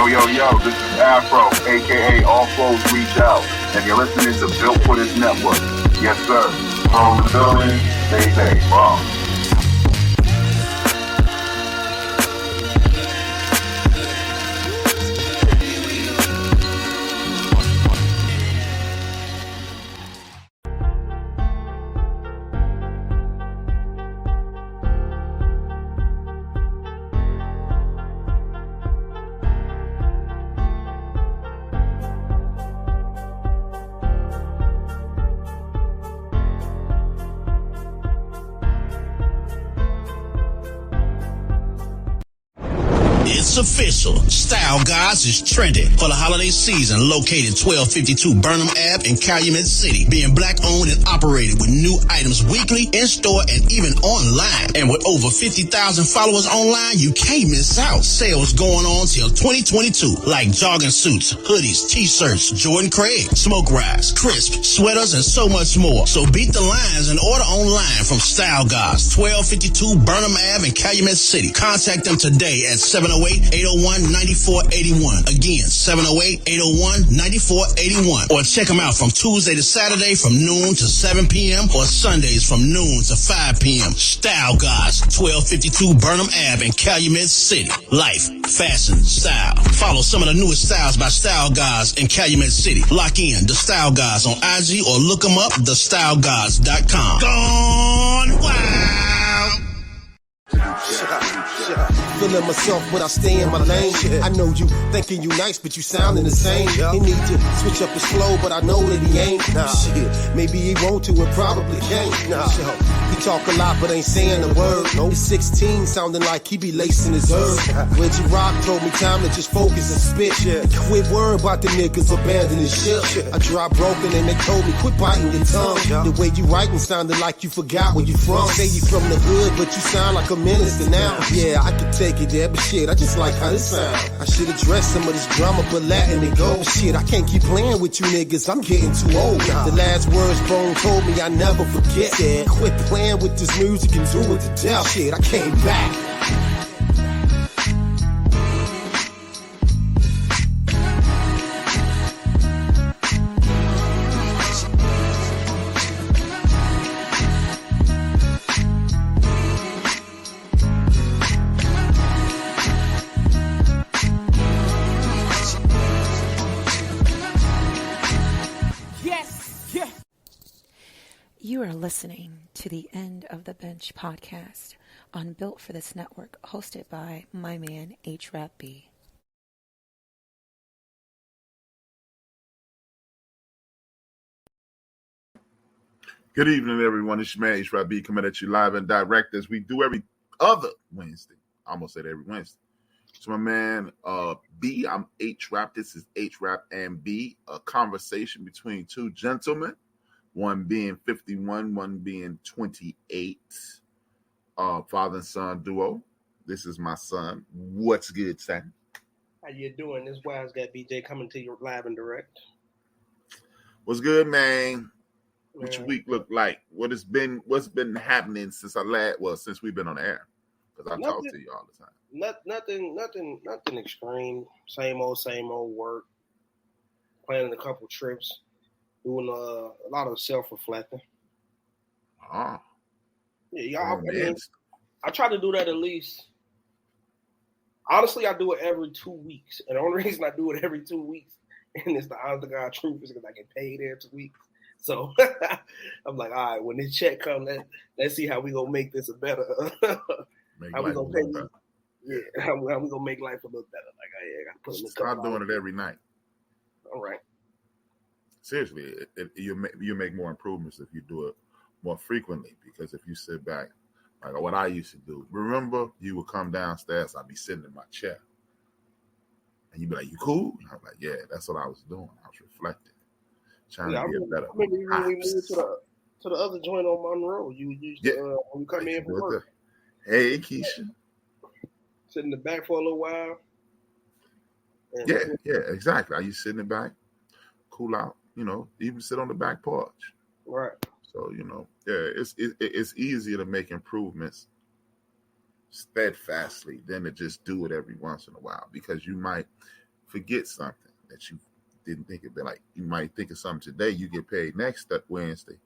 Yo, this is Afro, aka All Flows Reach Out, and you're listening to Built for This Network. Yes, sir. From the building, stay bomb. It's official. Style Guys is trending for the holiday season. Located 1252 Burnham Ave in Calumet City. Being black owned and operated with new items weekly, in store, and even online. And with over 50,000 followers online, you can't miss out. Sales going on till 2022. Like jogging suits, hoodies, t-shirts, Jordan Craig, smoke rise, crisp, sweaters, and so much more. So beat the lines and order online from Style Guys, 1252 Burnham Ave in Calumet City. Contact them today at 708-801-9481. Again, 708-801-9481. Or check them out from Tuesday to Saturday from noon to 7 p.m. or Sundays from noon to 5 p.m. Style Guys, 1252 Burnham Ave in Calumet City. Life, fashion, style. Follow some of the newest styles by Style Guys in Calumet City. Lock in The Style Guys on IG or look them up, thestyleguys.com. Gone wild! Feeling myself, but I stay in my lane. I know you thinking you nice, but you sounding the same. He need to switch up his flow, but I know that he ain't. Maybe he want to and probably can't. He talk a lot, but ain't saying a word. He's 16, sounding like he be lacing his herb. Reggie Rock told me time to just focus and spit. Quit worrying about the niggas abandoning shit. I dropped broken and they told me quit biting your tongue. The way you writing sounded like you forgot where you from. Say you from the hood, but you sound like a minister now. Yeah, I could take it there, but shit, I just like how this sound. I should address some of this drama, but letting it go. Shit, I can't keep playing with you niggas, I'm getting too old. The last words Bone told me I never forget. Quit playing with this music and do it to death. Shit, I came back. You are listening to the End of the Bench podcast on Built for This Network, hosted by my man, HRap B. Good evening, everyone. It's your man, HRap B, coming at you live and direct as we do every other Wednesday. I almost said every Wednesday. So my man, B, I'm HRap. This is HRap and B, a conversation between two gentlemen. One being 51, one being 28. Father and son duo. This is my son. What's good, son? How you doing? This Wise Guy BJ coming to you live and direct. What's good, man? What your week look like? What's been happening since since we've been on the air? Because I talk to you all the time. Nothing extreme. Same old work. Planning a couple trips. Doing a lot of self-reflecting. Oh. Yeah, I try to do that at least. Honestly, I do it every 2 weeks. And the only reason I do it every 2 weeks, and it's the honest to God truth, is because I get paid every 2 weeks. So I'm like, all right, when this check comes, let's see how we gonna make this a better. How we gonna pay you? Yeah, how we gonna make life a little better? Like, I gotta put in the Start doing it every night. All right. Seriously, you make more improvements if you do it more frequently. Because if you sit back, like what I used to do, remember you would come downstairs, I'd be sitting in my chair, and you'd be like, "You cool?" And I'm like, "Yeah, that's what I was doing. I was reflecting, trying to be a better." I remember when we moved to the other joint on Monroe. You used to when you come in for work. Hey, Keisha. Sit in the back for a little while. Yeah, exactly. I used to sit in the back, cool out. Even sit on the back porch. Right. So, it's easier to make improvements steadfastly than to just do it every once in a while, because you might forget something that you didn't think of. Like you might think of something today, you get paid next Wednesday.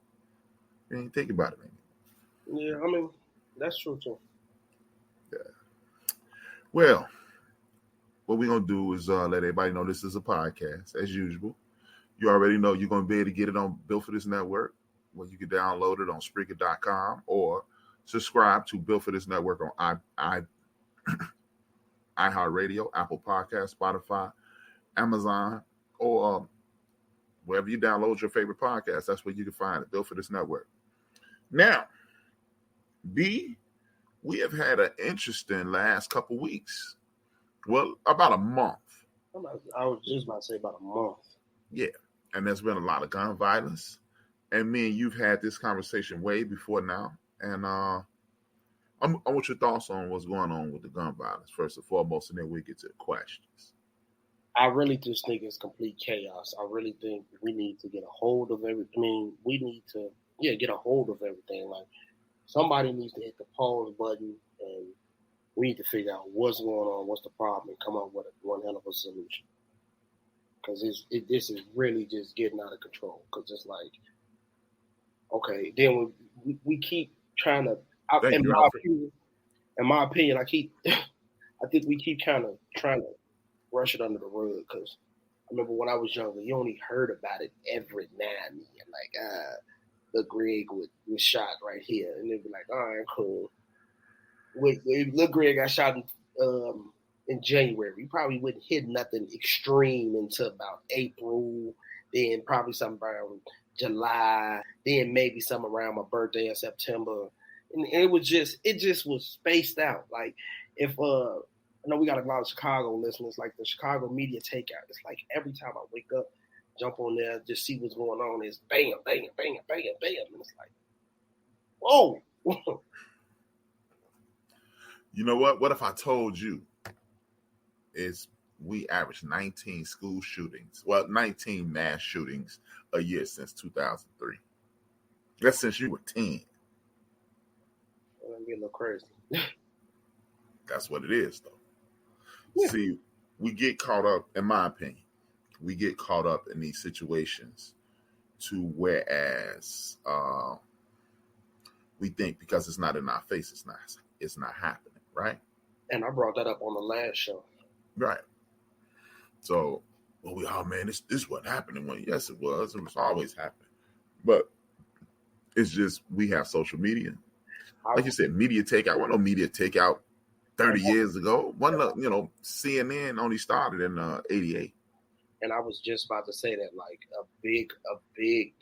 You ain't think about it anymore. Yeah, I mean, that's true too. Yeah. Well, what we're gonna do is let everybody know this is a podcast, as usual. You already know you're gonna be able to get it on Built for This Network, where you can download it on Spreaker.com or subscribe to Built for This Network on iHeartRadio, Apple Podcasts, Spotify, Amazon, or wherever you download your favorite podcast. That's where you can find it, Built for This Network. Now, B, we have had an interesting last couple weeks. Well, about a month. I was just about to say about a month. Yeah, and there's been a lot of gun violence. And me and you've had this conversation way before now. And I want your thoughts on what's going on with the gun violence, first and foremost, and then we get to the questions. I really just think it's complete chaos. I really think we need to get a hold of everything. I mean, we need to, get a hold of everything. Like, somebody needs to hit the pause button, and we need to figure out what's going on, what's the problem, and come up with one hell of a solution. Because this is really just getting out of control. Because it's like, okay, then we keep trying to. In my opinion, I think we keep kind of trying to brush it under the rug. Because I remember when I was younger, you only heard about it every now and then. Like, Lil Greg was shot right here, and they'd be like, all right, cool. Lil Greg got shot in January. We probably wouldn't hit nothing extreme until about April, then probably something around July, then maybe some around my birthday in September. And it just was spaced out. Like, if I know we got a lot of Chicago listeners, like the Chicago media takeout. It's like every time I wake up, jump on there, just see what's going on, is bam, bam, bam, bam, bam. And it's like, whoa. You know what? What if I told you is we average 19 school shootings, 19 mass shootings a year since 2003. That's since you were 10. I'm getting a little crazy. That's what it is, though. Yeah. See, we get caught up, in my opinion, in these situations to whereas we think because it's not in our face, it's not happening, right? And I brought that up on the last show. Right. So, this wasn't happening. Well, yes, it was. It was always happening. But it's just we have social media. Like you said, media takeout. Wasn't no media takeout 30 years ago. CNN only started in 88. And I was just about to say that, like, a big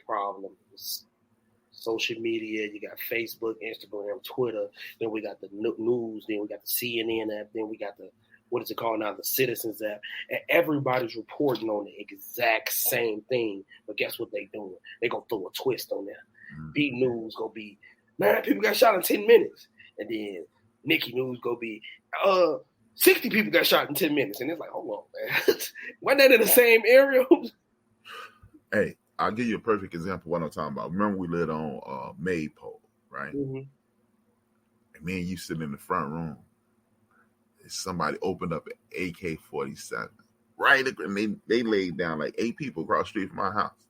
problem is social media. You got Facebook, Instagram, Twitter. Then we got the news. Then we got the CNN app. Then we got the, what is it called now, the Citizens app. And everybody's reporting on the exact same thing. But guess what they doing? They gonna throw a twist on there. Mm-hmm. B News gonna be, 9 people got shot in 10 minutes. And then Nikki News gonna be, 60 people got shot in 10 minutes. And it's like, hold on, man. Wasn't that in the same area? Hey, I'll give you a perfect example of what I'm talking about. Remember we lived on Maypole, right? Mm-hmm. And me and you sitting in the front room. Somebody opened up an AK-47. Right? And they laid down like 8 people across the street from my house.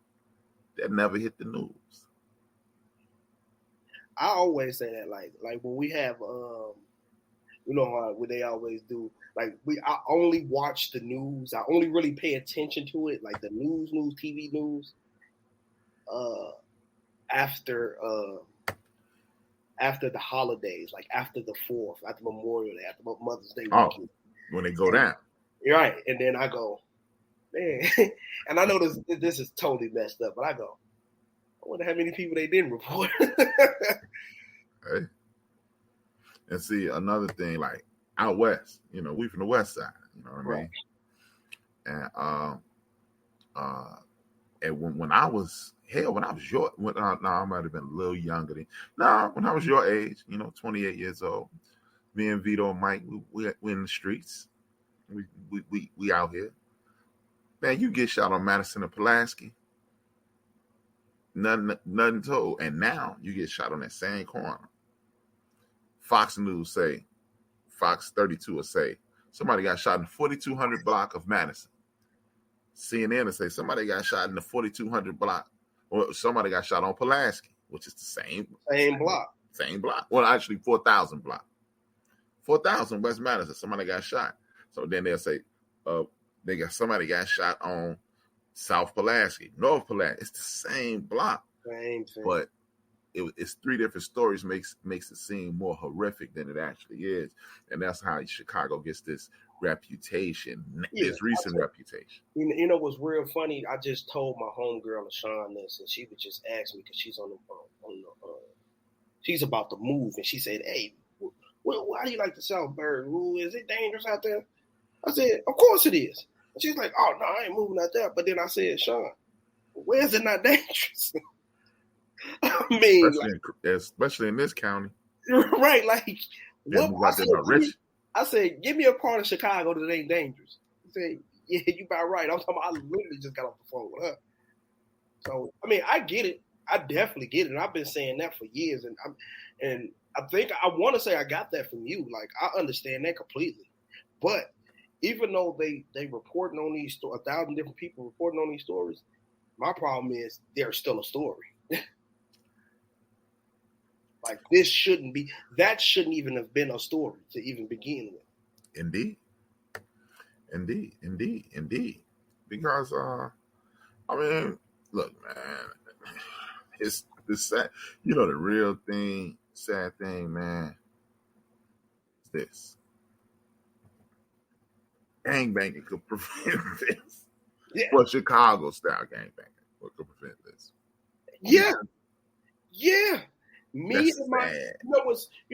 That never hit the news. I always say that, like when we have, what they always do. Like I only watch the news. I only really pay attention to it, like the news, TV news. After the holidays, like after the 4th, after Memorial Day, after Mother's Day weekend. When they go down. Right, and then I go, man, and I know this is totally messed up, but I go, I wonder how many people they didn't report. Hey. And see, another thing, like out west, we from the west side, you know what I mean? And when I was I might have been a little younger when I was your age, 28 years old, me and Vito and Mike, we in the streets. We out here. Man, you get shot on Madison and Pulaski. Nothing told. And now you get shot on that same corner. Fox 32 will say somebody got shot in 4200 block of Madison. CNN will say somebody got shot in the 4200 block, or somebody got shot on Pulaski, which is the same block. Same block. Well, actually 4,000 block. 4,000 West Madison. Somebody got shot. So then they'll say, somebody got shot on South Pulaski, North Pulaski. It's the same block. Same thing. But it's three different stories makes it seem more horrific than it actually is. And that's how Chicago gets this reputation, this recent reputation. You know what's real funny? I just told my homegirl LaShawn this, and she would just ask me because she's she's about to move, and she said, "Hey, why do you like the South Bird? Is it dangerous out there?" I said, "Of course it is." And she's like, "Oh no, I ain't moving out there." But then I said, "Sean, where's it not dangerous?" I mean, especially in this county, right? Like, I said, give me a part of Chicago that ain't dangerous. He said, "Yeah, you about right." I'm talking about, I literally just got off the phone with her. So, I mean, I get it. I definitely get it. And I've been saying that for years, and I think I want to say I got that from you. Like, I understand that completely. But even though they reporting on these 1,000 different people reporting on these stories, my problem is there's still a story. Like, that shouldn't even have been a story to even begin with. Indeed. Because, I mean, look, man, it's sad. You know, the real thing, sad thing, man, is this. Gangbanging could prevent this. Yeah. Well, Chicago-style gangbanging could prevent this. Yeah. You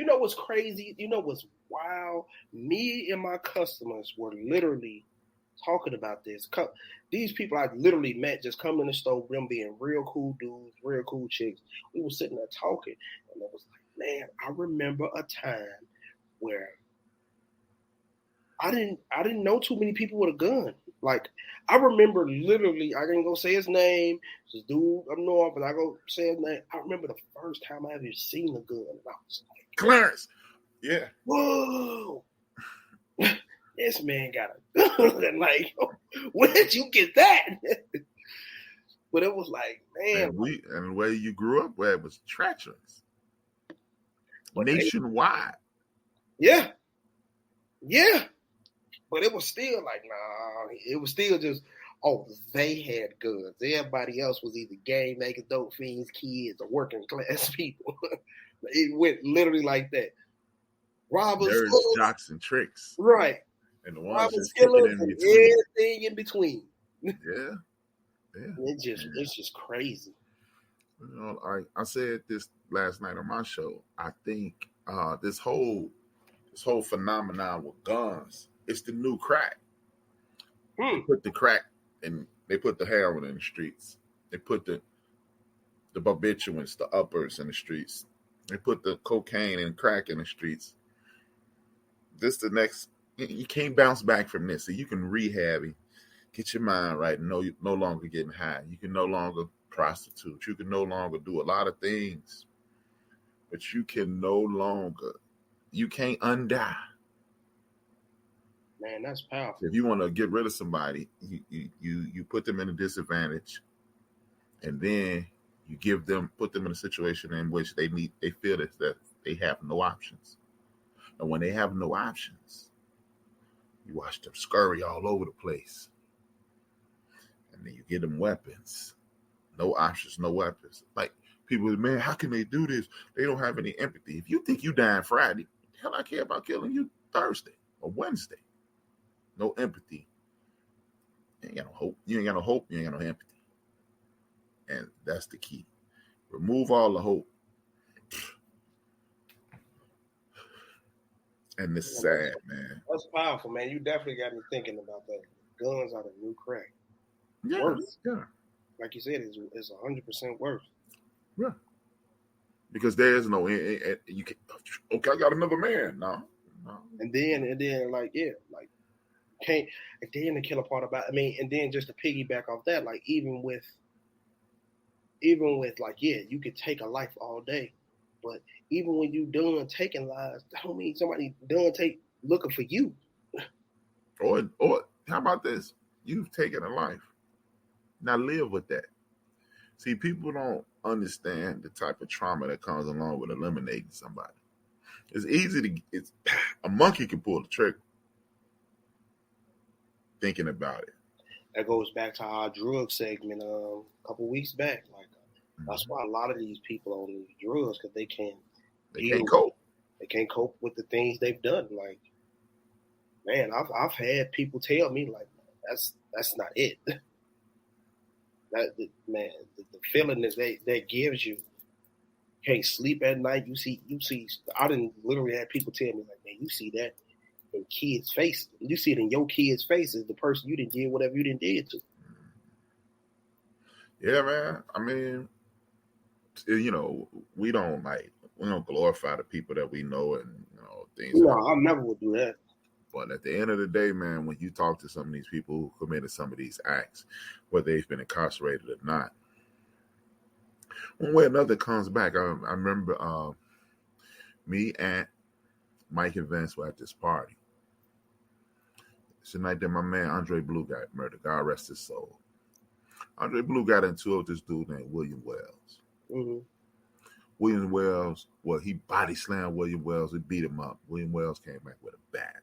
know what's crazy? You know what's wild? Me and my customers were literally talking about this. These people I literally met just come in the store, them being real cool dudes, real cool chicks. We were sitting there talking, and it was like, man, I remember a time where I didn't know too many people with a gun. Like, I remember literally, I didn't go say his name. This dude up north, and I go say his name. I remember the first time I ever seen a gun, and I was like, Clarence. Yeah. Whoa. This man got a gun. And like, where did you get that? But it was like, man. And where you grew up, where it was treacherous. Nationwide. Yeah. But it was still like, nah, it was still just, they had guns. Everybody else was either gang making dope fiends, kids, or working class people. It went literally like that. Robbers, nerds, jocks, and tricks. Right. And the ones robbers, killers, and everything in between. Yeah. It's just crazy. You know, I said this last night on my show. I think this whole phenomenon with guns, it's the new crack. They put the crack and they put the heroin in the streets. They put the barbiturates, the uppers in the streets. They put the cocaine and crack in the streets. This the next. You can't bounce back from this. So you can rehab it, get your mind right, and you're no longer getting high. You can no longer prostitute. You can no longer do a lot of things, but you can no longer. You can't undie. Man, that's powerful. If you want to get rid of somebody, you put them in a disadvantage, and then you put them in a situation in which they feel that they have no options. And when they have no options, you watch them scurry all over the place. And then you get them weapons. No options, no weapons. Like, people, man, how can they do this? They don't have any empathy. If you think you dying Friday, hell, I care about killing you Thursday or Wednesday. No empathy. You ain't got no hope. You ain't got no hope. You ain't got no empathy. And that's the key. Remove all the hope. And this is sad, man. That's powerful, man. You definitely got me thinking about that. Guns are the new crack. Yeah, worse. Yeah. Like you said, it's 100% worse. Yeah. Because there is no, you can, okay, I got another man. No. And then like, yeah, like, can't, and then the killer part about, and then just to piggyback off that, like, even with like, yeah, you could take a life all day, but even when you done taking lives, that don't mean somebody done looking for you. Or how about this? You've taken a life. Now live with that. See, people don't understand the type of trauma that comes along with eliminating somebody. It's easy it's a monkey can pull the trigger. Thinking about it. That goes back to our drug segment a couple weeks back. Like that's why a lot of these people on these drugs, because they can't cope. They can't cope with the things they've done. Like, man, I've had people tell me like, that's not it. The feeling that gives you, can't sleep at night. You see. I didn't literally have people tell me like, man, you see that in kids' faces. You see it in your kids' faces. The person you didn't did whatever you didn't did to. Yeah, man. I mean, we don't glorify the people that we know and things. No, I never would do that. But at the end of the day, man, when you talk to some of these people who committed some of these acts, whether they've been incarcerated or not, one way or another comes back. I remember me, Aunt, Mike, and Vince were at this party. It's the night that my man Andre Blue got murdered. God rest his soul. Andre Blue got into it with this dude named William Wells. Mm-hmm. William Wells, he body slammed William Wells. He beat him up. William Wells came back with a bat.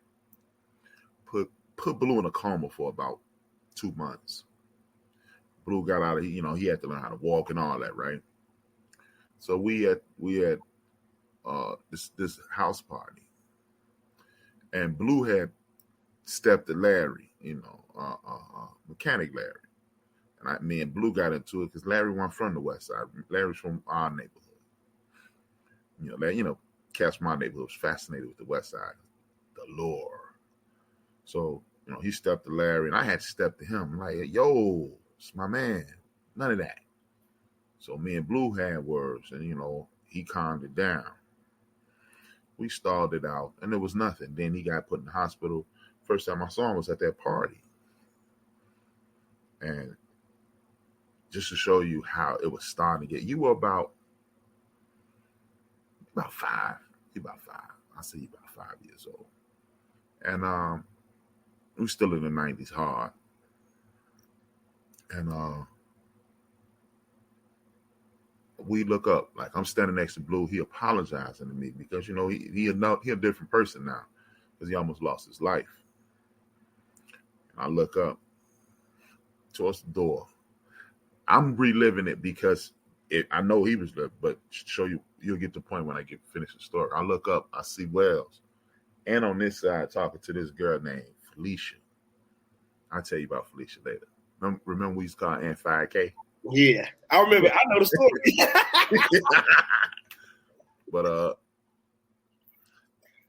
Put Blue in a coma for about 2 months. Blue got out of, he had to learn how to walk and all that, right? So we had this house party, and Blue had stepped to Larry, mechanic Larry. And me and Blue got into it because Larry wasn't from the West Side. Larry's from our neighborhood. Cats from my neighborhood was fascinated with the West Side, the lore. So, he stepped to Larry, and I had to step to him. Like, yo, it's my man. None of that. So me and Blue had words, and, he calmed it down. We stalled it out, and there was nothing. Then he got put in the hospital. First time I saw him was at that party. And just to show you how it was starting to get, you were about 5. You're about 5. I say you're about 5 years old. And we still in the 90s hard. And we look up, like I'm standing next to Blue. He apologizing to me because, he a different person now because he almost lost his life. And I look up towards the door. I'm reliving it because I know he was there, but show you, you'll get to the point when I finish the story. I look up, I see Wells, and on this side talking to this girl named Felicia. I'll tell you about Felicia later. Remember we used to call her Aunt 5K? Yeah, I remember. I know the story. But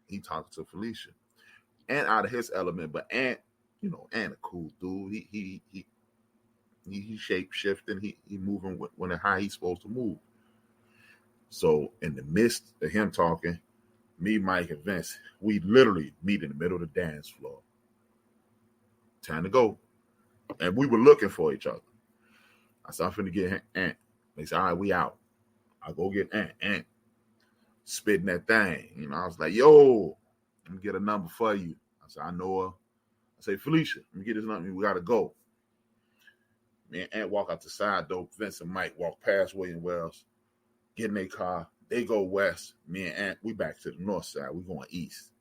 he talked to Felicia, and out of his element. But Aunt, Aunt a cool dude. He shape shifting. He moving when and how he's supposed to move. So in the midst of him talking, me, Mike, and Vince, we literally meet in the middle of the dance floor. Time to go, and we were looking for each other. I said, I'm finna get Aunt. They said, all right, we out. I go get Aunt. Aunt spitting that thing. I was like, yo, let me get a number for you. I said, I know her. I say, Felicia, let me get this number. We gotta go. Me and Aunt walk out the side door. Vince and Mike walk past William Wells, get in their car. They go west. Me and Aunt, we back to the north side. We going east.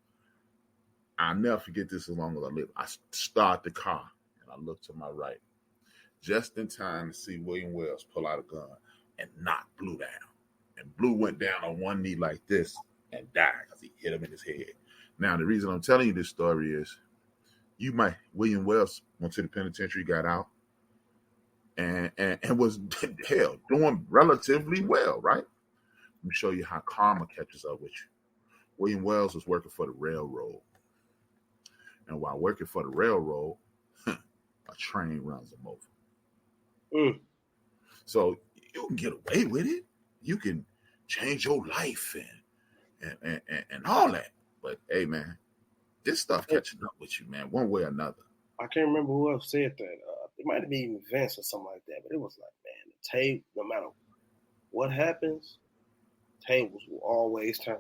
I'll never forget this as long as I live. I start the car, and I look to my right, just in time to see William Wells pull out a gun and knock Blue down. And Blue went down on one knee like this and died because he hit him in his head. Now, the reason I'm telling you this story is William Wells went to the penitentiary, got out, and was, doing relatively well, right? Let me show you how karma catches up with you. William Wells was working for the railroad. And while working for the railroad, a train runs him over. So you can get away with it. You can change your life and all that. But hey, man, this stuff catching up with you, man, one way or another. I can't remember who else said that. It might have been even Vince or something like that. But it was like, man, the tape, no matter what happens, tables will always turn.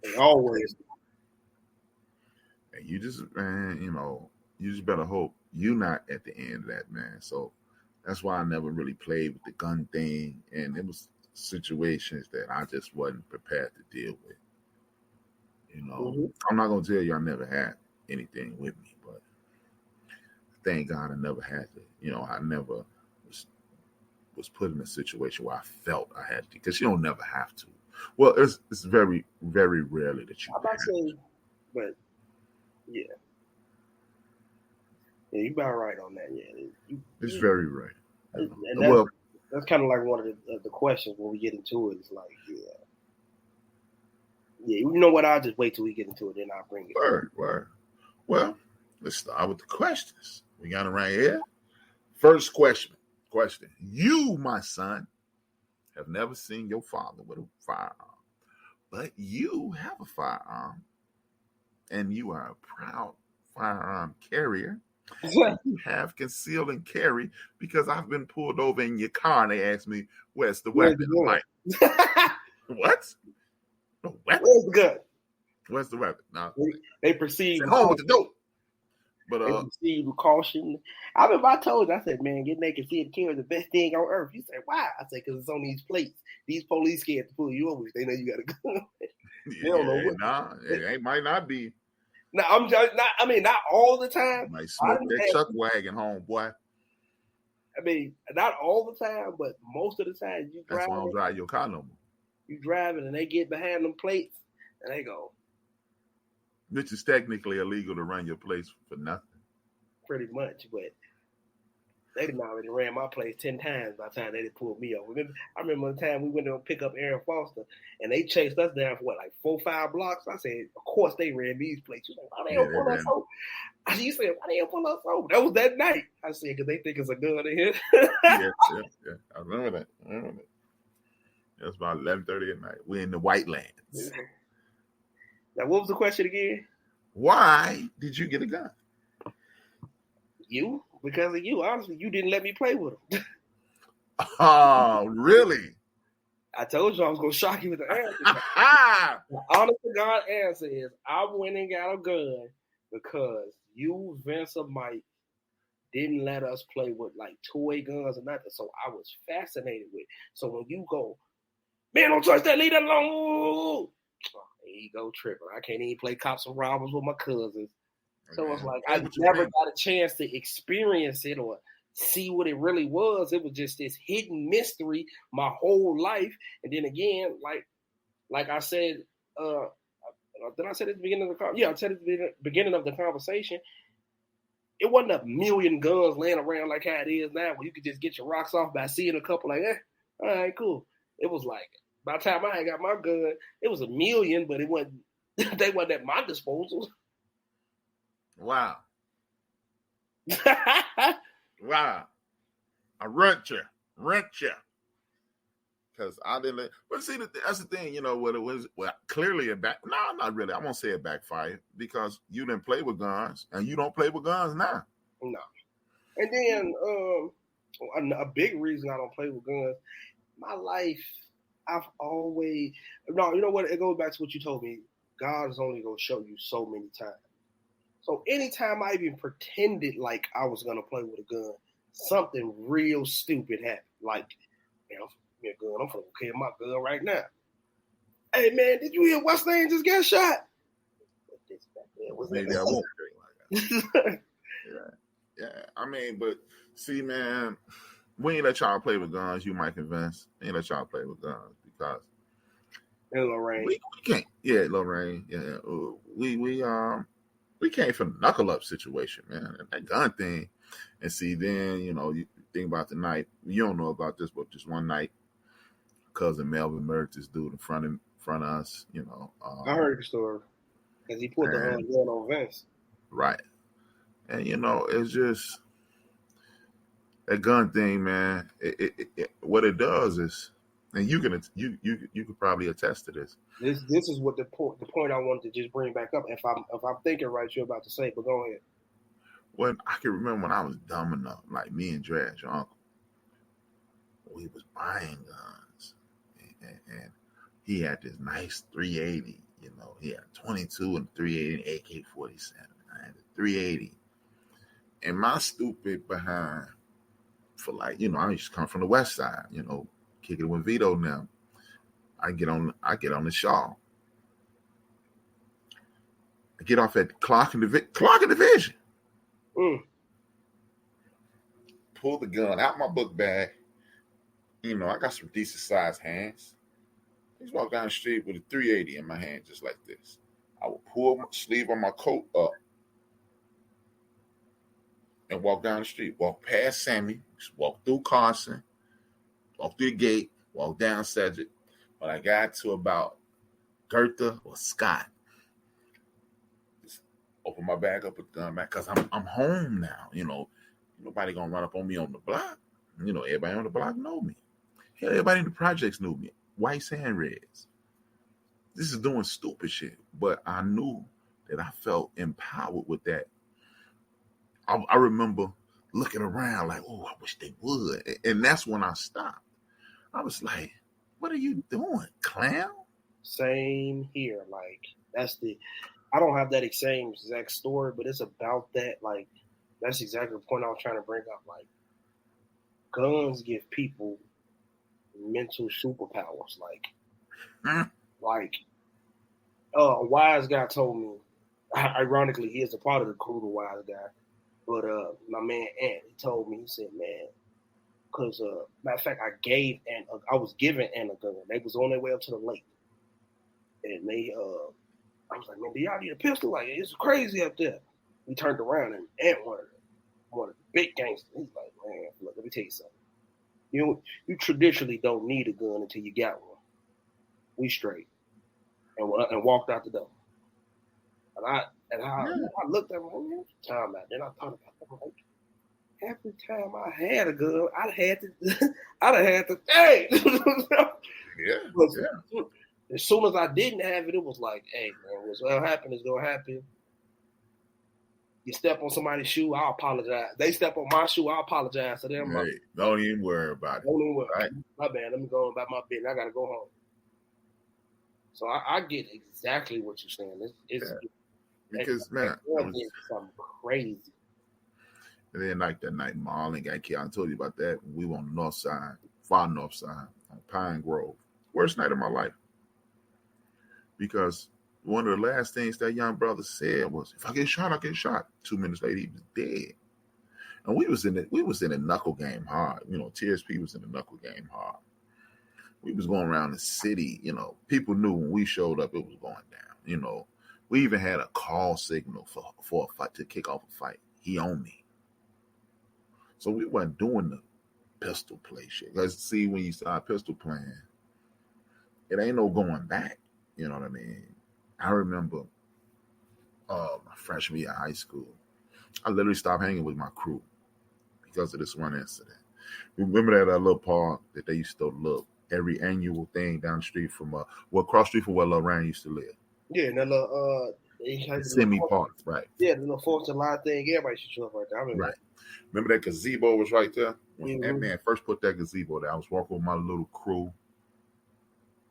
They always. And you just, man, you just better hope you're not at the end of that, man. So That's why I never really played with the gun thing, and it was situations that I just wasn't prepared to deal with. I'm not gonna tell you I never had anything with me, but thank God I never had to. I never was put in a situation where I felt I had to, because you don't never have to. Well, it's very, very rarely that you. I'm about to say, but yeah, you about right on that. Yeah, it's very rare. And that's kind of like one of the questions when we get into it. It's like, you know what? I'll just wait till we get into it, then I'll bring it. Word. Well, let's start with the questions. We got it right here. First question. You, my son, have never seen your father with a firearm, but you have a firearm, and you are a proud firearm carrier. You have conceal and carry, because I've been pulled over in your car and they asked me, where's the weapon? Like, what? No weapon? Where's the gun? Where's the weapon? Now, they proceed home with the dope. But they proceed with caution. I remember I told you, I said, man, get naked, see and carry is the best thing on earth. You said, why? I said, because it's on these plates. These police scared to pull you over. They know you got a gun. They don't know what. It might not be. No, I'm just not. I mean, not all the time. Might smoke that chuck wagon home, boy. I mean, not all the time, but most of the time you drive. That's why I don't drive your car no more. You driving and they get behind them plates and they go. Which is technically illegal to run your place for nothing. Pretty much, but they done already ran my place 10 times by the time they pulled me over. I remember the time we went to pick up Aaron Foster and they chased us down for like 4-5 blocks. I said, of course they ran these plates. You like, why they don't pull us over? You said, why they don't pull us over? That was that night. I said, because they think it's a gun in here. yeah. I remember that. It was about 11:30 at night. We're in the White Lands. Yeah. Now, what was the question again? Why did you get a gun? You? Because of you. Honestly, you didn't let me play with them. Oh, really? I told you I was going to shock you with the answer. The honest to God answer is I went and got a gun because you, Vince, or Mike didn't let us play with like toy guns or nothing. So I was fascinated with it. So when you go, man, don't touch that, leave that alone. There you go, tripping. I can't even play cops and robbers with my cousins. So it's like I never got a chance to experience it or see what it really was. It was just this hidden mystery my whole life. And then again, like I said, did I say at the beginning of the I said at the beginning of the conversation, it wasn't a million guns laying around like how it is now, where you could just get your rocks off by seeing a couple like, all right, cool. It was like by the time I had got my gun, it was a million, but it wasn't. They wasn't at my disposal. Wow. Wow. I rent you. Because I didn't. But see, that's the thing, what it was. Well, clearly no, not really. I won't say it backfired because you didn't play with guns and you don't play with guns now. No. And then a big reason I don't play with guns, my life, I've always, no, you know what? It goes back to what you told me. God is only going to show you so many times. So anytime I even pretended like I was going to play with a gun, something real stupid happened. Like, man, I'm going to gun. I'm going to kill my gun right now. Hey, man, did you hear what's name just got shot? Maybe I won't like that. Yeah. I mean, but see, man, we ain't let y'all play with guns. You might convince. We ain't let y'all play with guns because Lorraine. We can't. Yeah, Lorraine. Yeah, we came from the knuckle up situation, man. That gun thing, and see, then you think about the night. You don't know about this, but just one night, cousin Melvin murdered this dude in front of us. I heard the story because he put the gun on Vince. Right, and it's just that gun thing, man. What it does is, and you could probably attest to this. This is what the point I wanted to just bring back up. If I'm thinking right, you're about to say, but go ahead. When I can remember when I was dumb enough, like me and Dredge, your uncle, we was buying guns, and he had this nice 380. He had 22 and 380 and AK-47. I had a 380, and my stupid behind for like, I used to come from the West Side, kicking it with Vito now. I get on the Shaw. I get off at Clark and Division. Pull the gun out my book bag. I got some decent sized hands. I just walk down the street with a 380 in my hand, just like this. I would pull my sleeve on my coat up and walk down the street, walk past Sammy, walk through Carson, walk through the gate, walk down Cedric. When I got to about Gertha or Scott, just open my bag up with the gun back because I'm home now. Nobody gonna run up on me on the block. Everybody on the block know me. Hell, everybody in the projects knew me. Whites and reds. This is doing stupid shit, but I knew that I felt empowered with that. I remember looking around like, oh, I wish they would. And that's when I stopped. I was like, what are you doing, clown? Same here. Like, I don't have that same exact story, but it's about that. Like, that's exactly the point I was trying to bring up. Like, guns give people mental superpowers. A wise guy told me, ironically, he is a part of the crew, the wise guy. But my man Ant, he told me, he said, man, because matter of fact, I was giving Ant a gun. They was on their way up to the lake, and I was like, man, do y'all need a pistol? Like, it's crazy up there. We turned around and Ant wanted the big gangster. He's like, man, look, let me tell you something. You traditionally don't need a gun until you got one. We straight, and walked out the door. And I looked at him, time out. Then I thought about it. Like, every time I had a gun, I'd have had to hey. Yeah. As soon as I didn't have it, it was like, hey, man, what's gonna happen is gonna happen. You step on somebody's shoe, I'll apologize. They step on my shoe, I'll apologize to them. Hey, don't even worry about it. Don't even worry. Right? My bad. Let me go about my business. I gotta go home. So I get exactly what you're saying. Because man, something crazy. And then like that night, Marlon got killed. I told you about that. We were on the north side, far north side, on Pine Grove. Worst night of my life. Because one of the last things that young brother said was, "If I get shot, I get shot." 2 minutes later, he was dead. And we was in the knuckle game hard. TSP was in the knuckle game hard. We was going around the city. People knew when we showed up, it was going down. We even had a call signal for a fight to kick off a fight. He owned me. So we weren't doing the pistol play shit. Because see, when you start pistol playing, it ain't no going back. You know what I mean? I remember my freshman year of high school, I literally stopped hanging with my crew because of this one incident. Remember that little park that they used to look every annual thing down the street from across the street from where Lil Ryan used to live. Yeah, and that little semi-park, right? Yeah, the little 4th of July thing. Everybody should show up right there. I remember. Right. Remember that gazebo was right there? When that Mm-hmm. man first put that gazebo there, I was walking with my little crew,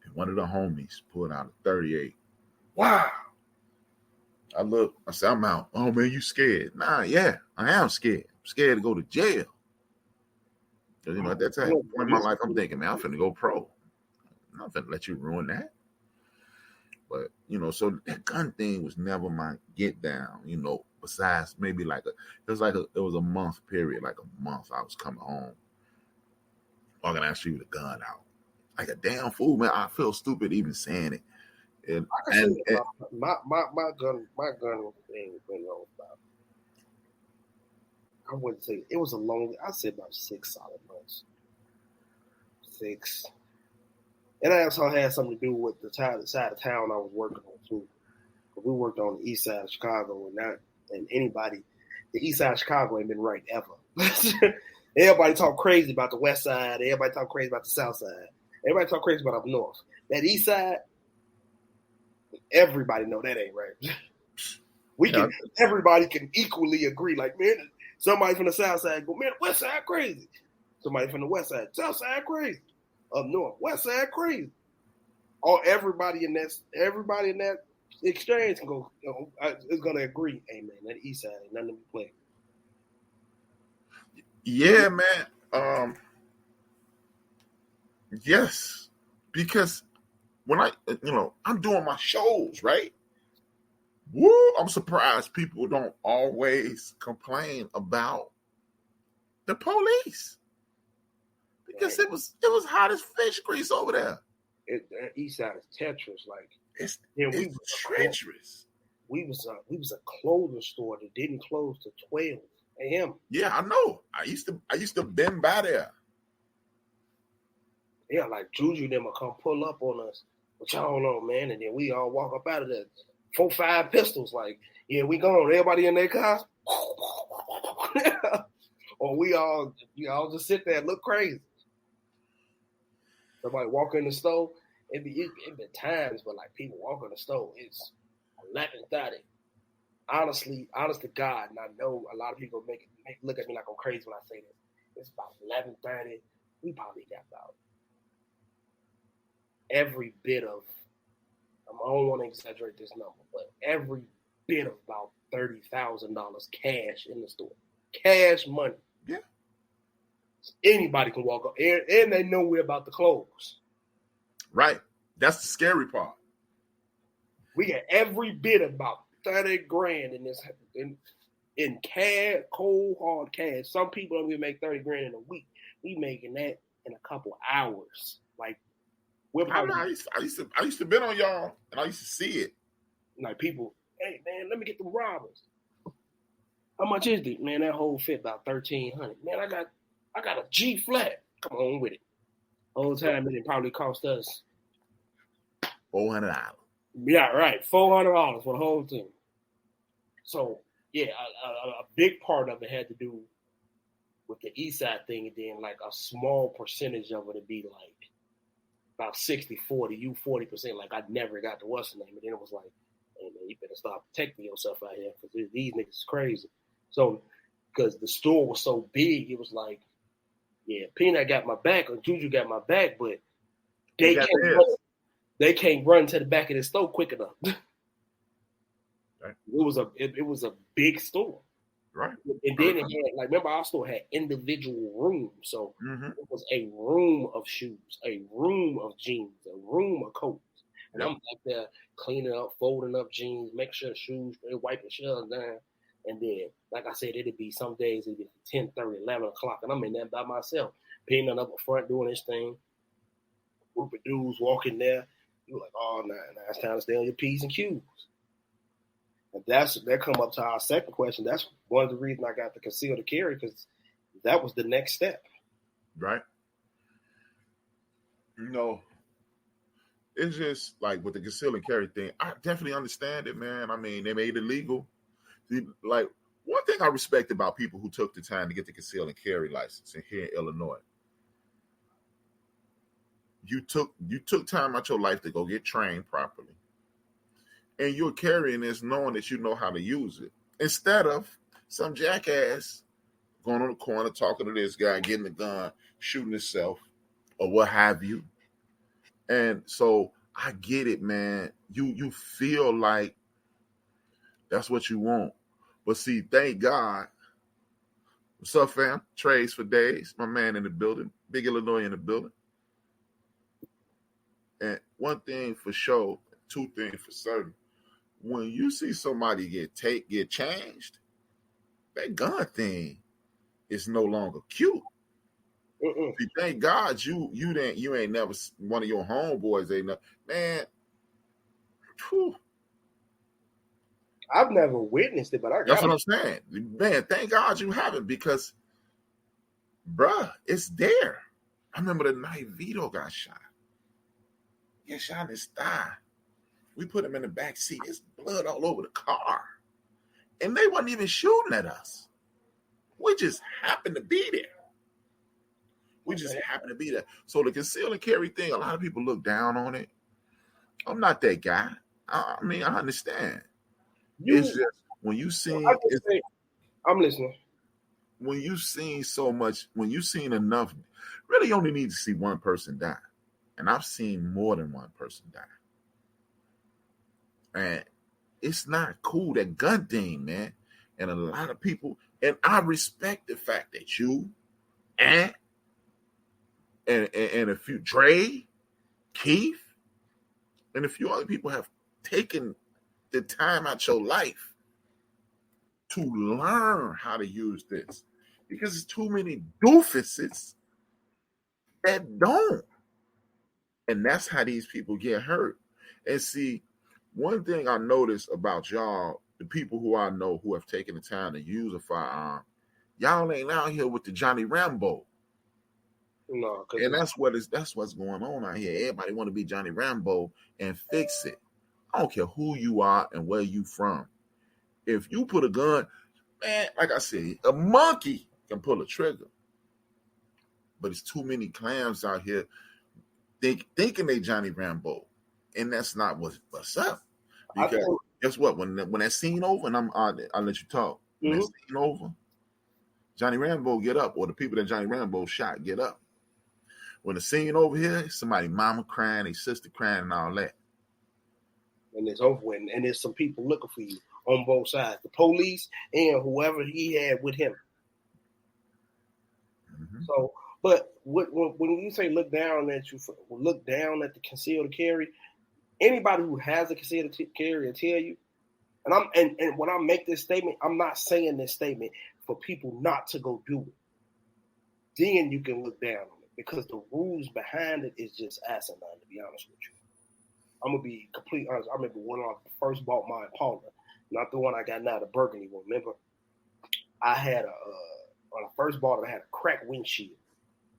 and one of the homies pulled out a 38. Wow. I look, I said, I'm out. Oh, man, you scared? Nah, yeah, I am scared. I'm scared to go to jail. Because, at that time in my life, I'm thinking, man, I'm finna go pro. I'm not finna let you ruin that. But, so that gun thing was never my get down, besides maybe it was a month period, like a month I was coming home, walking down the street with a gun out. Like a damn fool, man. I feel stupid even saying it. And my gun thing been on about, I wouldn't say it was a long, I'd say about 6 solid months. 6. And that also had something to do with the side of town I was working on too. We worked on the east side of Chicago, and anybody, the east side of Chicago ain't been right ever. Everybody talk crazy about the west side. Everybody talk crazy about the south side. Everybody talk crazy about up north. That east side, everybody know that ain't right. Everybody can equally agree. Like, man, somebody from the south side go, man, west side crazy. Somebody from the west side, south side crazy. Up north, west side crazy. Everybody in that exchange can go, is gonna agree. Hey man, that east side ain't nothing to be playing. Yeah, man. Yes, because when I'm doing my shows, right? Woo! I'm surprised people don't always complain about the police because it was hot as fish grease over there. East side is Tetris, like It's we was treacherous. We was a clothing store that didn't close till 12 a.m. Yeah, I know. I used to been by there. Yeah, like Juju them will come pull up on us, but y'all don't know, man. And then we all walk up out of there, 4-5 pistols. Like, yeah, we gone. Everybody in their cars, or we all just sit there and look crazy. Somebody walk in the store. It be times, but like people walk in the store, it's 11:30. Honest to God, and I know a lot of people look at me like I'm crazy when I say this. It's about 11:30. We probably got about every bit of, I don't want to exaggerate this number, but every bit of about $30,000 cash in the store. Cash money. Yeah. Anybody can walk up, and they know we're about to close. Right. That's the scary part. We got every bit about 30 grand in this in cash, cold hard cash. Some people don't even make 30 grand in a week. We making that in a couple hours. Like I used to bet on y'all, and I used to see it. Like people, hey man, let me get the robbers. How much is it, man? That whole fit about $1,300. Man, I got a G flat. Come on with it. Whole time it probably cost us $400. Yeah, right. $400 for the whole thing. So yeah, a big part of it had to do with the East Side thing, and then like a small percentage of it would be like about 60-40, you 40%. Like I never got to what's the name, and then it was like, hey man, you better stop protecting yourself out here because these niggas is crazy. So because the store was so big, it was like, yeah, Peanut got my back or Juju got my back, but they can't run to the back of the store quick enough. Right. It was a big store. Right. And then it had, like, remember our store had individual rooms. So it was a room of shoes, a room of jeans, a room of coats. And I'm back there cleaning up, folding up jeans, making sure the shoes, wiping shelves down. And then, like I said, it'd be some days it'd be 10:30, 11 o'clock, and I'm in there by myself, peeing up front doing this thing. Group of dudes walking there. You're like, oh, nah, it's time to stay on your P's and Q's. And that come up to our second question. That's one of the reasons I got the conceal to carry, because that was the next step. Right. It's just like with the conceal and carry thing, I definitely understand it, man. I mean, they made it legal. Like, one thing I respect about people who took the time to get the conceal and carry license here in Illinois, you took time out your life to go get trained properly. And you're carrying this knowing that you know how to use it. Instead of some jackass going on the corner talking to this guy, getting the gun, shooting himself, or what have you. And so I get it, man. You feel like that's what you want. But see, thank God. What's up, fam? Trades for days. My man in the building. Big Illinois in the building. And one thing for sure, two things for certain. When you see somebody get changed, that gun thing is no longer cute. See, thank God you ain't never, one of your homeboys ain't never, man. Whew. I've never witnessed it, but that's what I'm saying. Man, thank God you haven't, because bruh, it's there. I remember the night Vito got shot. He got shot in his thigh. We put him in the back seat. There's blood all over the car. And they wasn't even shooting at us. We just happened to be there. So the conceal and carry thing, a lot of people look down on it. I'm not that guy. I mean, I understand. It's just when you see, I'm listening. When you've seen so much, when you've seen enough, really you only need to see one person die. And I've seen more than one person die. And it's not cool, that gun thing, man. And a lot of people, and I respect the fact that you and and a few Dre, Keith, and a few other people have taken the time out your life to learn how to use this, because there's too many doofuses that don't. And that's how these people get hurt. And see, one thing I noticed about y'all, the people who I know who have taken the time to use a firearm, y'all ain't out here with the Johnny Rambo. No, and that's what's going on out here. Everybody want to be Johnny Rambo and fix it. I don't care who you are and where you from. If you put a gun, man, like I said, a monkey can pull a trigger. But it's too many clams out here thinking they Johnny Rambo, and that's not what's up. Because guess what? When that scene over, and I'll let you talk. When that scene over, Johnny Rambo get up, or the people that Johnny Rambo shot get up. When the scene over here, somebody mama crying, their sister crying, and all that. And it's over with, and there's some people looking for you on both sides, the police and whoever he had with him. Mm-hmm. So, but when you say look down at the concealed carry, anybody who has a concealed carry will tell you. And when I make this statement, I'm not saying this statement for people not to go do it. Then you can look down on it, because the rules behind it is just asinine, to be honest with you. I'm going to be completely honest. I remember when I first bought my Impala, not the one I got now, the burgundy one. Remember, I had when I first bought it, I had a cracked windshield.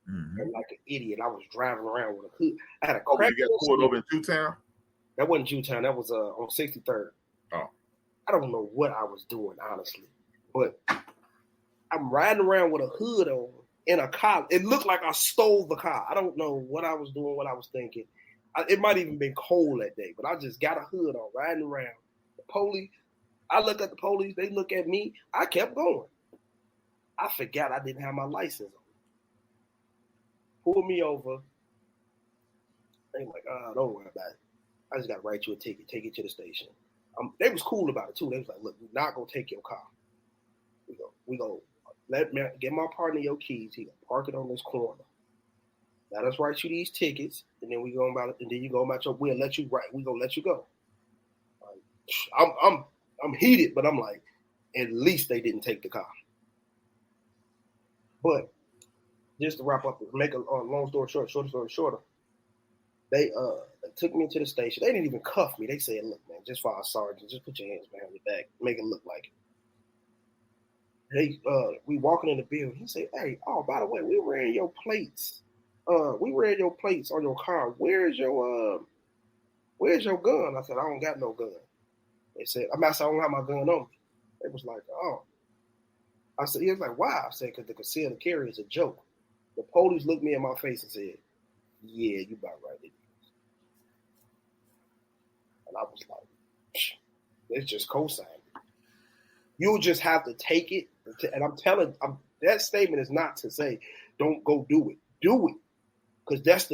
Mm-hmm. And like an idiot, I was driving around with a hood. I had a cracked you got pulled over in Jewtown? That wasn't Jewtown. That was on 63rd. Oh. I don't know what I was doing, honestly. But I'm riding around with a hood on in a car. It looked like I stole the car. I don't know what I was doing, what I was thinking. It might even been cold that day, but I just got a hood on, riding around. The police, I look at the police, they look at me. I kept going. I forgot I didn't have my license on. Pulled me over. They like, don't worry about it. I just got to write you a ticket, take it to the station. They was cool about it too. They was like, look, we're not going to take your car. We go, get my partner your keys. He gonna park it on this corner. Let us write you these tickets, and then we go about it, and then you go about your. We'll let you write. We gonna let you go. I'm heated, but I'm like, at least they didn't take the car. But just to wrap up, make a long story short, shorter story shorter. They took me to the station. They didn't even cuff me. They said, look, man, just for our sergeant, just put your hands behind your back, make it look like it. We walking in the building. He said, hey, by the way, we ran your plates. We ran your plates on your car. Where's your gun? I said, I don't got no gun. They said, I don't have my gun on me. They was like, oh. I said, he was like, why? I said, because the concealed carry is a joke. The police looked me in my face and said, yeah, you about right. It is. And I was like, it's just co-signing. You'll just have to take it. And I'm telling, that statement is not to say, don't go do it. Do it. Because that's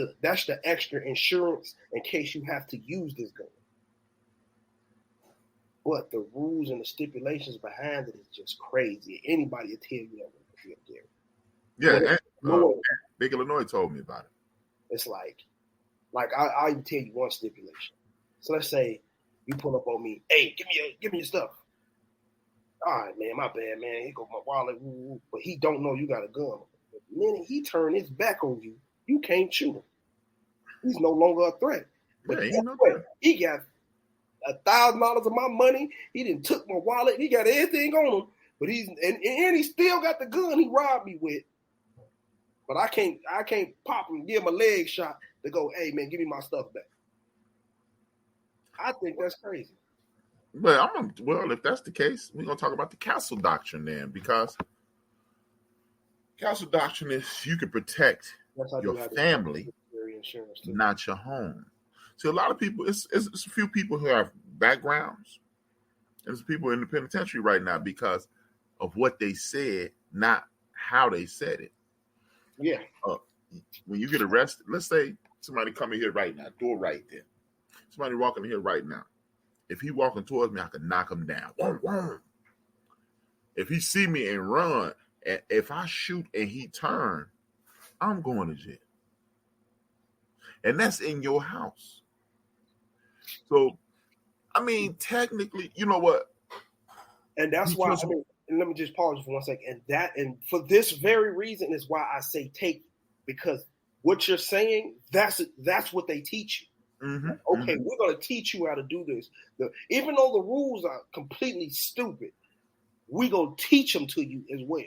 the extra insurance in case you have to use this gun. But the rules and the stipulations behind it is just crazy. Anybody will tell you that when you're there. Yeah, Big Illinois told me about it. It's like I'll even tell you one stipulation. So let's say you pull up on me, hey, give me your stuff. All right, man, my bad, man. Here goes my wallet, but he don't know you got a gun. The minute he turn his back on you, you can't shoot him. He's no longer a threat. But he got $1,000 of my money. He didn't took my wallet. He got everything on him. But and he still got the gun he robbed me with. But I can't pop him, give him a leg shot to go, hey man, give me my stuff back. I think that's crazy. Well, if that's the case, we're gonna talk about the castle doctrine then, because castle doctrine is you can protect your family, not your home. So a lot of people, it's a few people who have backgrounds. There's people in the penitentiary right now because of what they said, not how they said it. Yeah. When you get arrested, let's say somebody come in here right now, door right there. Somebody walking in here right now. If he walking towards me, I could knock him down. If he see me and run, if I shoot and he turn, I'm going to jail. and that's in your house. So, I mean, technically, you know what? And that's why, and let me just pause for 1 second. And for this very reason is why I say take, because what you're saying, that's what they teach you. Mm-hmm, okay, we're going to teach you how to do this. Even though the rules are completely stupid, we're going to teach them to you as well.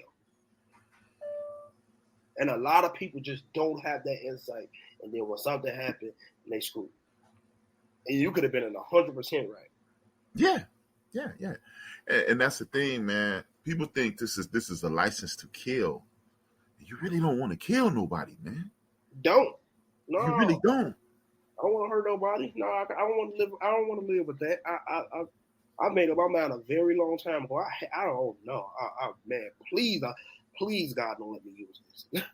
And a lot of people just don't have that insight. And then when something happened, they screw. And you could have been in 100% right. Yeah. And that's the thing, man. People think this is a license to kill. You really don't want to kill nobody, man. Don't. No. You really don't. I don't want to hurt nobody. No, I don't want to live. I don't want to live with that. I made up my mind a very long time ago. I don't know. Man, please, God, don't let me use this.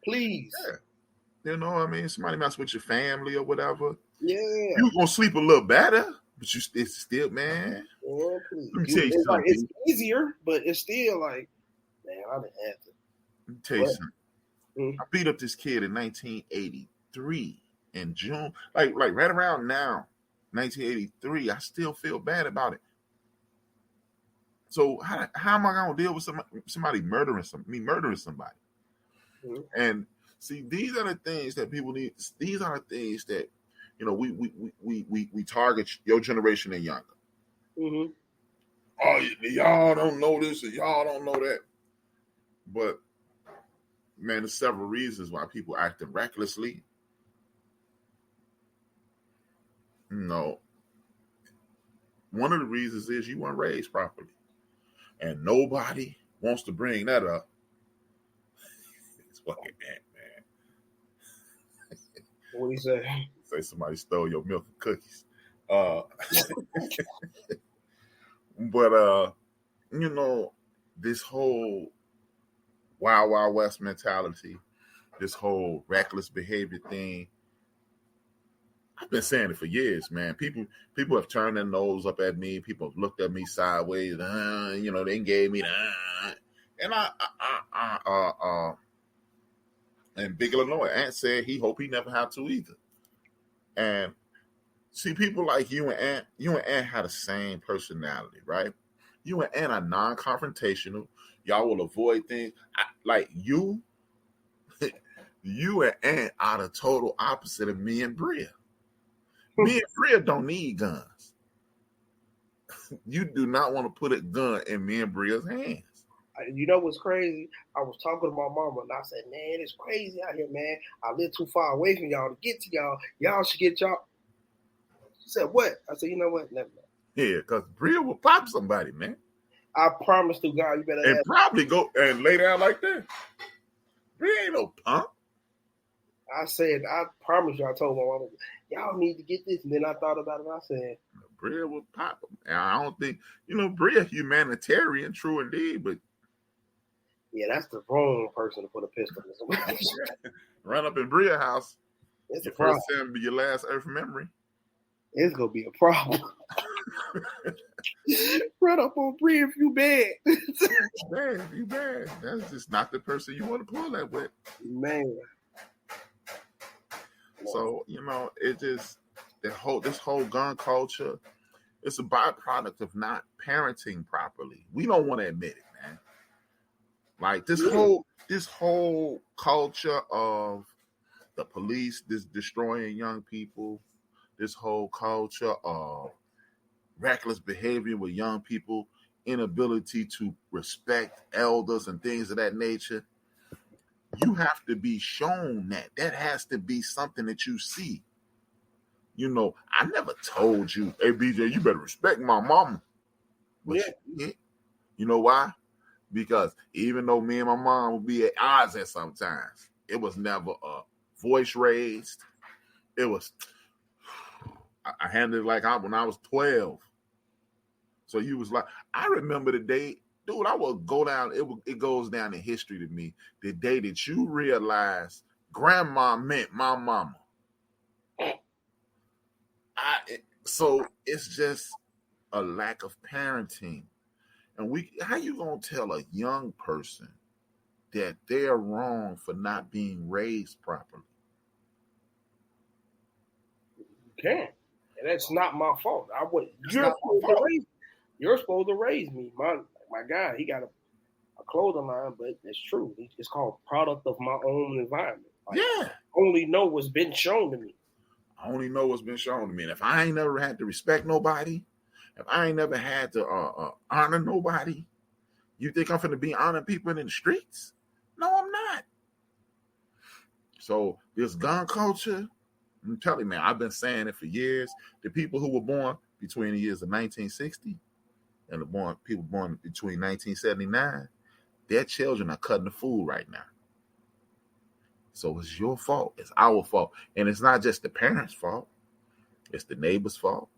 Please. Yeah. You know what I mean? Somebody mess with your family or whatever. Yeah. You're gonna sleep a little better, but it's still, man. Yeah, please. Let me tell you something. It's easier, but it's still like, man, I didn't have to. Let me tell you something. Mm-hmm. I beat up this kid in 1983 in June, like right around now, 1983. I still feel bad about it. So how am I gonna deal with somebody murdering somebody? Mm-hmm. And see, these are the things that people need. These are the things that, you know, we target your generation and younger. Mm-hmm. Oh, y'all don't know this and y'all don't know that. But man, there's several reasons why people acting recklessly. No. One of the reasons is you weren't raised properly. And nobody wants to bring that up. It's fucking man. What do you say? Say somebody stole your milk and cookies. But you know, this whole Wild Wild West mentality, this whole reckless behavior thing, I've been saying it for years, man. People have turned their nose up at me. People have looked at me sideways. You know, they gave me and and Big Illinois, Ant said he hope he never have to either. And see, people like you and Ant have the same personality, right? You and Ant are non-confrontational. Y'all will avoid things. Like you and Ant are the total opposite of me and Bria. Me and Bria don't need guns. You do not want to put a gun in me and Bria's hands. You know what's crazy? I was talking to my mama and I said, man, it's crazy out here, man. I live too far away from y'all to get to y'all. Y'all should get y'all. She said, what? I said, you know what? Never mind. Yeah, because Bria will pop somebody, man. I promise to God, you better and probably go and lay down like that. Bria ain't no punk. I said, I promise you, I told my mama, y'all need to get this. And then I thought about it. I said, Bria will pop them. And I don't think, you know, Bria humanitarian, true indeed, but yeah, that's the wrong person to put a pistol in somebody. Run up in Bria house. It's your first time be your last earth memory. It's gonna be a problem. Run up on Bria if you bad. You bad. That's just not the person you want to pull that with. Man. So, you know, it just this whole gun culture, it's a byproduct of not parenting properly. We don't want to admit it, man. Like this whole culture of the police destroying young people, this whole culture of reckless behavior with young people, inability to respect elders and things of that nature. You have to be shown that. That has to be something that you see. You know, I never told you, hey, BJ, you better respect my mama. But yeah. You know why? Because even though me and my mom would be at odds at sometimes, it was never a voice raised. It was, I handled it like when I was 12. So you was like, I remember the day, dude, I will go down, it goes down in history to me, the day that you realized grandma meant my mama. So it's just a lack of parenting. And how you gonna tell a young person that they're wrong for not being raised properly? can. And that's not my fault. You're supposed to raise me. My guy, he got a clothing line, but it's true. It's called product of my own environment. Like, Yeah. I only know what's been shown to me. I only know what's been shown to me. And if I ain't never had to respect nobody, if I ain't never had to honor nobody, you think I'm finna be honoring people in the streets? No, I'm not. So this gun culture, I'm telling you, man, I've been saying it for years. The people who were born between the years of 1960 and people born between 1979, their children are cutting the food right now. So it's your fault. It's our fault. And it's not just the parents' fault. It's the neighbor's fault.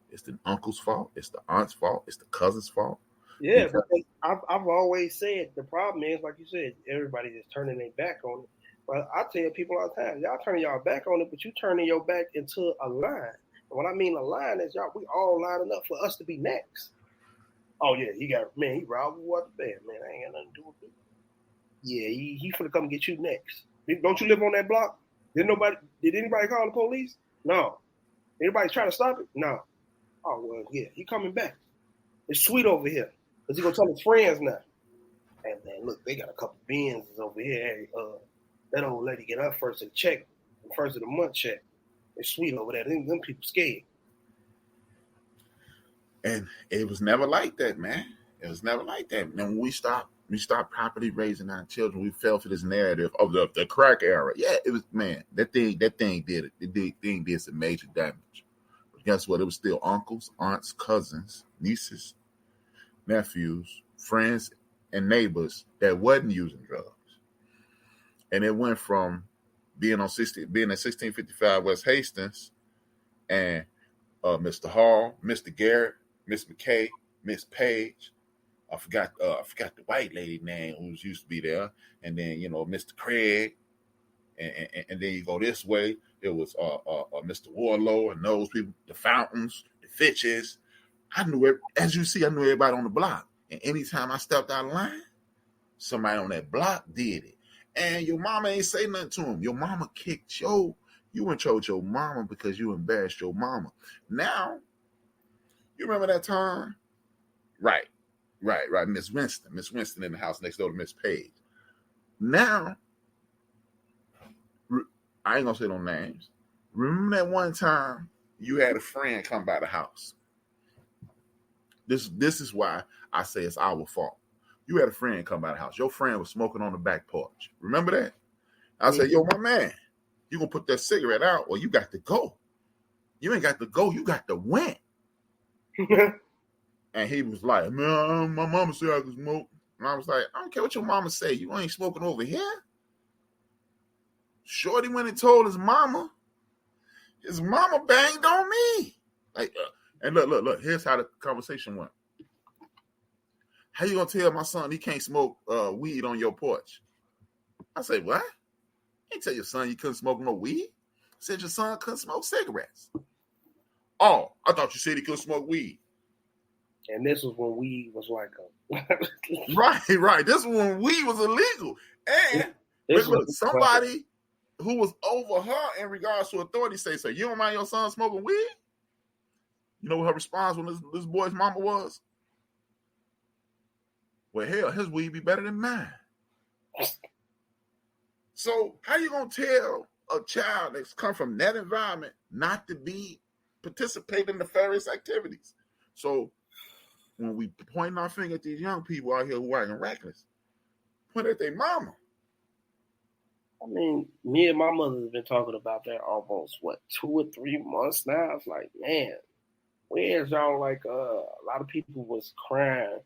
It's the uncle's fault. It's the aunt's fault. It's the cousin's fault. Yeah, because I've always said the problem is, like you said, everybody just turning their back on it. But I tell people all the time, y'all turning y'all back on it, but you turning your back into a line. And what I mean a line is we all lining up for us to be next. Oh yeah, he robbed what the bed, man. I ain't got nothing to do with it. Yeah, he finna come get you next. Don't you live on that block? Did anybody call the police? No. Anybody try to stop it? No. Oh well, yeah, he coming back. It's sweet over here. Cause he gonna tell his friends now. And man, look, they got a couple bins over here. Hey, that old lady get her first of the check, first of the month check. It's sweet over there. Them people scared. And it was never like that, man. It was never like that. And when we stopped properly raising our children, we fell for this narrative of the crack era. Yeah, it was, man, that thing did it. The thing did some major damage. But guess what? It was still uncles, aunts, cousins, nieces, nephews, friends, and neighbors that wasn't using drugs. And it went from being at 1655 West Hastings and Mr. Hall, Mr. Garrett, Miss McKay, Miss Page. I forgot the white lady name who used to be there, and then Mr. Craig, and then you go this way. It was Mr. Warlow and those people, the Fountains, the Fitches. I knew it. As you see, I knew everybody on the block. And anytime I stepped out of line, somebody on that block did it. And your mama ain't say nothing to him. Your mama kicked you and told your mama because you embarrassed your mama. Now, you remember that time? Right. Miss Winston in the house next door to Miss Page. Now, I ain't gonna say no names. Remember that one time you had a friend come by the house? This is why I say it's our fault. You had a friend come by the house. Your friend was smoking on the back porch. Remember that? I said, yo, my man, you gonna put that cigarette out or you got to go. You ain't got to go, you got to win. And he was like, man, my mama said I could smoke. And I was like, I don't care what your mama say. You ain't smoking over here. Shorty went and told his mama. His mama banged on me. And look, here's how the conversation went. How you gonna tell my son he can't smoke weed on your porch? I said, what? You ain't tell your son you couldn't smoke no weed. I said your son couldn't smoke cigarettes. Oh, I thought you said he couldn't smoke weed. And this was when weed was like right. This was when weed was illegal. And look, somebody who was over her in regards to authority say, so you don't mind your son smoking weed? You know what her response when this boy's mama was? Well, hell, his weed be better than mine. So how you gonna tell a child that's come from that environment not to participate in nefarious activities? So when we point our finger at these young people out here who are acting reckless, point at their mama. I mean, me and my mother have been talking about that almost 2 or 3 months now. It's like, man, where's y'all? Like a lot of people was crying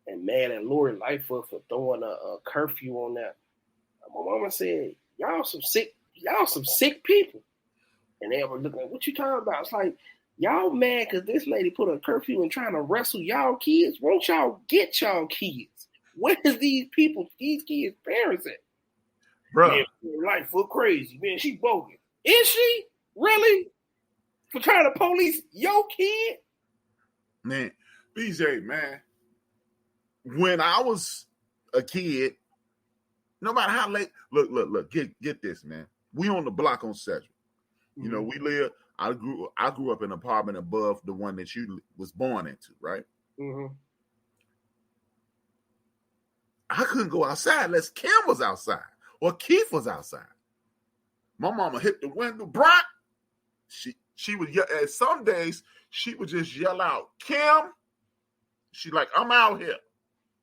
and mad at Lori Lightfoot for throwing a curfew on that. My mama said, y'all some sick people. And they were looking at, what you talking about? It's like, y'all mad because this lady put a curfew and trying to wrestle y'all kids? Won't y'all get y'all kids? Where's these kids' parents at? Bro, man, Lightfoot crazy, man. She bogus. Is she? Really? For trying to police your kid? Man, BJ, man. When I was a kid, no matter how late, look, get this, man. We on the block on Sedgwick. You know, we live, I grew up in an apartment above the one that you was born into, right? Mm-hmm. I couldn't go outside unless Kim was outside or Keith was outside. My mama hit the window, Brock. She would yell, and some days she would just yell out, Kim. She like, I'm out here.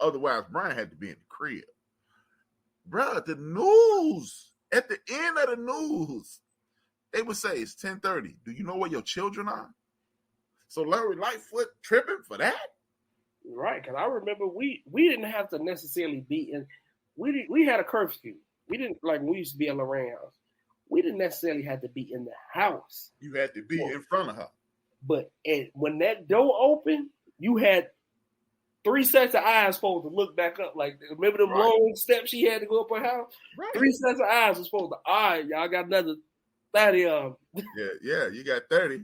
Otherwise, Brian had to be in the crib. Bruh, the news, at the end of the news, they would say it's 10:30. Do you know where your children are? So Larry Lightfoot tripping for that? Right, because I remember we didn't have to necessarily be in. We had a curfew. We didn't like we used to be at Lorraine house. We didn't necessarily have to be in the house. You had to be in front of her. But when that door opened, you had 3 sets of eyes supposed to look back up. Like, remember them long steps she had to go up her house? Right. 3 sets of eyes was supposed to, all right, y'all got another 30 of them. Yeah, you got 30.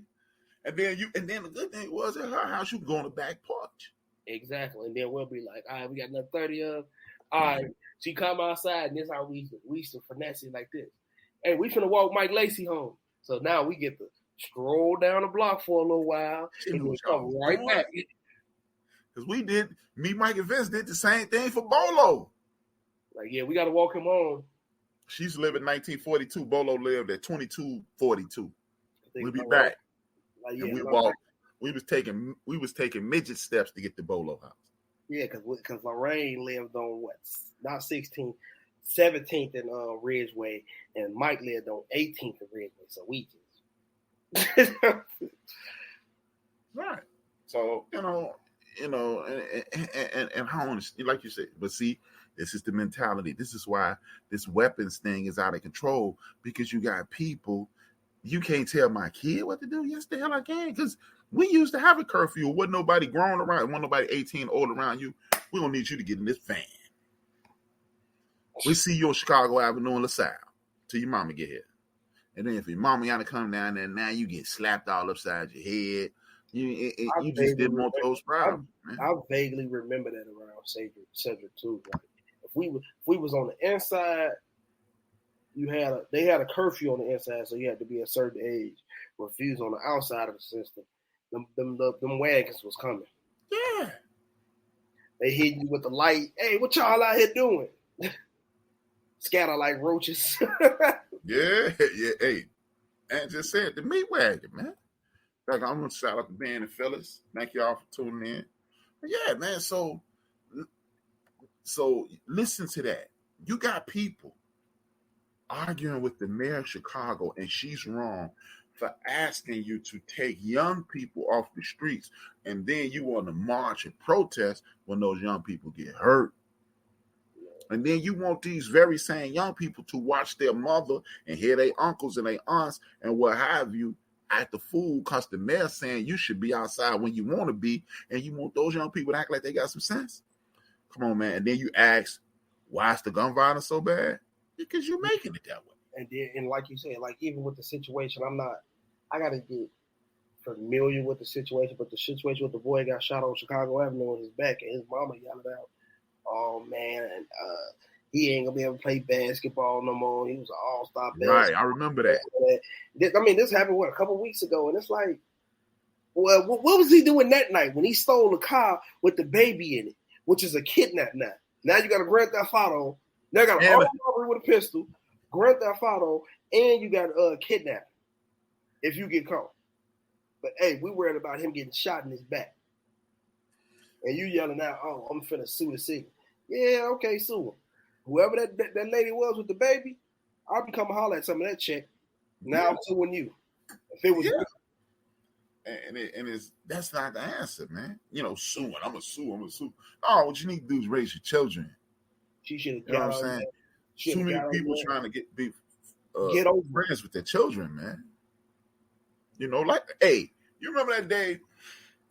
And then the good thing was at her house, you could go on the back porch. Exactly. And then we'll be like, all right, we got another 30 of them. All right, she come outside, and this is how we used to finesse it like this. Hey, we finna walk Mike Lacey home. So now we get to stroll down the block for a little while, and we come right back. Because me, Mike, and Vince did the same thing for Bolo. Like, yeah, we got to walk him home. She used to live in 1942. Bolo lived at 2242. We'll be back. Like, yeah, and we walked. We was taking midget steps to get to Bolo house. Yeah, because Lorraine lived on not 16th, 17th and Ridgeway, and Mike lived on 18th and Ridgeway. So we just right. So and how honest, like you said, but see, this is the mentality. This is why this weapons thing is out of control, because you got people. You can't tell my kid what to do. Yes, the hell I can, because we used to have a curfew. Wasn't nobody grown around, wasn't nobody 18 old around you. We don't need you to get in this van. We see you on Chicago Avenue in LaSalle till your mama get here. And then if your mama got to come down there, now you get slapped all upside your head. You just didn't want those problems. I vaguely remember that around Cedric too. Like if we was on the inside, they had a curfew on the inside, so you had to be a certain age. But if you was on the outside of the system, them wagons was coming. Yeah. They hit you with the light. Hey, what y'all out here doing? Scatter like roaches. Yeah. Hey, and just said the meat wagon, man. Like, I'm gonna shout out the band and Phyllis. Thank y'all for tuning in. But yeah, man. So listen to that. You got people arguing with the mayor of Chicago, and she's wrong for asking you to take young people off the streets, and then you want to march and protest when those young people get hurt. And then you want these very same young people to watch their mother and hear their uncles and their aunts and what have you at the food because the mayor saying you should be outside when you want to be, and you want those young people to act like they got some sense. Come on, man. And then you ask, why is the gun violence so bad? Because you're making it that way. And like you said, like even with the situation, I got to get familiar with the situation, but the situation with the boy got shot on Chicago Avenue on his back, and his mama yelled out, oh, man, he ain't going to be able to play basketball no more. He was an all-star basketball. Right, I remember that. This happened, a couple weeks ago, and it's like, well, what was he doing that night when he stole a car with the baby in it, which is a kidnap now? Now you got a Grand Theft Auto. Now you got an armed robbery with a pistol, Grand Theft Auto, and you got kidnapping if you get caught. But, hey, we worried about him getting shot in his back. And you yelling out, oh, I'm finna sue the city. Yeah, okay, sue him. Whoever that lady was with the baby, I'll be coming holler at some of that check. Now I'm suing you. If it was and that's not the answer, man. Suing. I'm gonna sue. No, what you need to do is raise your children. She should have. You know what I'm saying? Too many people trying to get over friends with their children, man. Hey, you remember that day?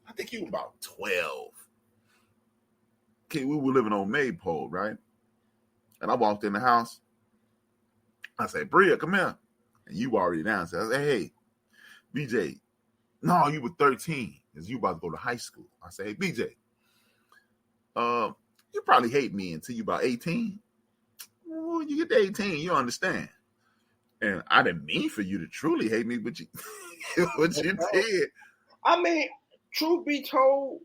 I think you were about 12. Okay, we were living on Maypole, right? And I walked in the house. I said, Bria, come here. And you already downstairs. I said, hey, BJ. No, you were 13 because you about to go to high school. I said, hey, BJ, you probably hate me until you about 18. Well, when you get to 18, you understand. And I didn't mean for you to truly hate me, but you did. I mean, truth be told,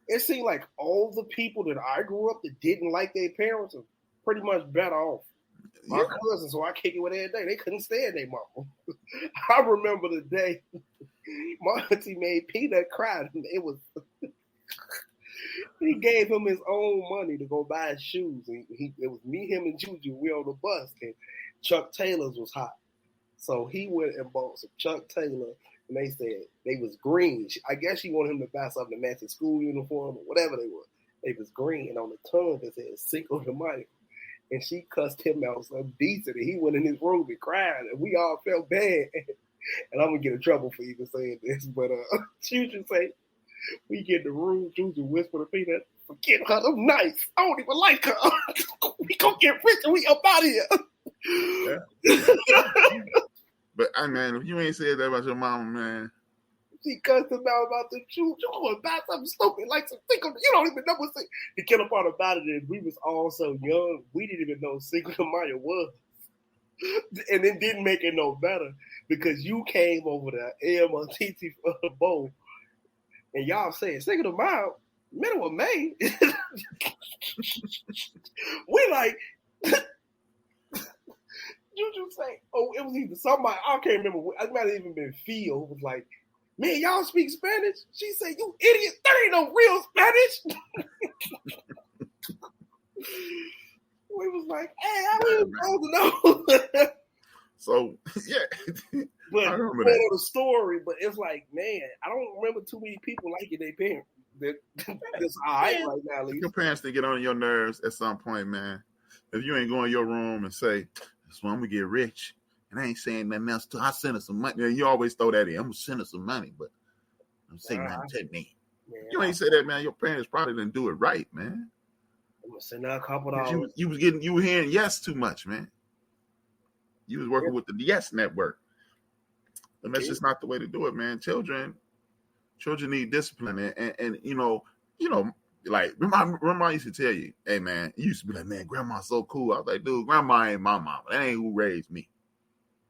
it seemed like all the people that I grew up that didn't like their parents are pretty much better off. My cousins, so I kick it with every day. They couldn't stand their mama. I remember the day my auntie made Peanut cry. It was he gave him his own money to go buy his shoes. And it was me, him, and Juju. We on the bus, and Chuck Taylor's was hot. So he went and bought some Chuck Taylor, and they said they was green. I guess she wanted him to buy something to match his school uniform or whatever they were. They was green, and on the tongue it said Cinco de Mayo. And she cussed him out so decent, and he went in his room and cried, and we all felt bad. And I'm gonna get in trouble for even saying this, but Juju say, we get in the room, Juju whisper to Peanut, forget her, I'm nice. I don't even like her. We gonna get rich and we up out of here. Yeah. But man, if you ain't said that about your mama, man. She cussed him out about the Juju. You going buy something stupid like some Cinco. You don't even know what the killer part about it is we was all so young, we didn't even know Cinco de Mayo was. And it didn't make it no better because you came over there, AMTT for the bowl, and y'all said Cinco de Mayo, middle of May. We like, Juju say, oh, it was either somebody, I can't remember, it might have even been Phil, was like, man, y'all speak Spanish? She said, you idiot, there ain't no real Spanish. We was like, hey, I was supposed to know. So, yeah. But I remember that. The story, but it's like, man, I don't remember too many people liking their parents. That's all right right now, at least. Your parents to get on your nerves at some point, man. If you ain't go in your room and say, that's when I'm going to get rich, and I ain't saying nothing else, I send her some money. You always throw that in. I'm going to send her some money, but I'm saying nothing to me. You ain't say that, man. Your parents probably didn't do it right, man. I'm going to send her a couple dollars. You were hearing yes too much, man. You was working with the yes network. And that's just not the way to do it, man. Children need discipline. And you know, like, remember I used to tell you, hey, man, you used to be like, man, grandma's so cool. I was like, dude, grandma ain't my mama. That ain't who raised me.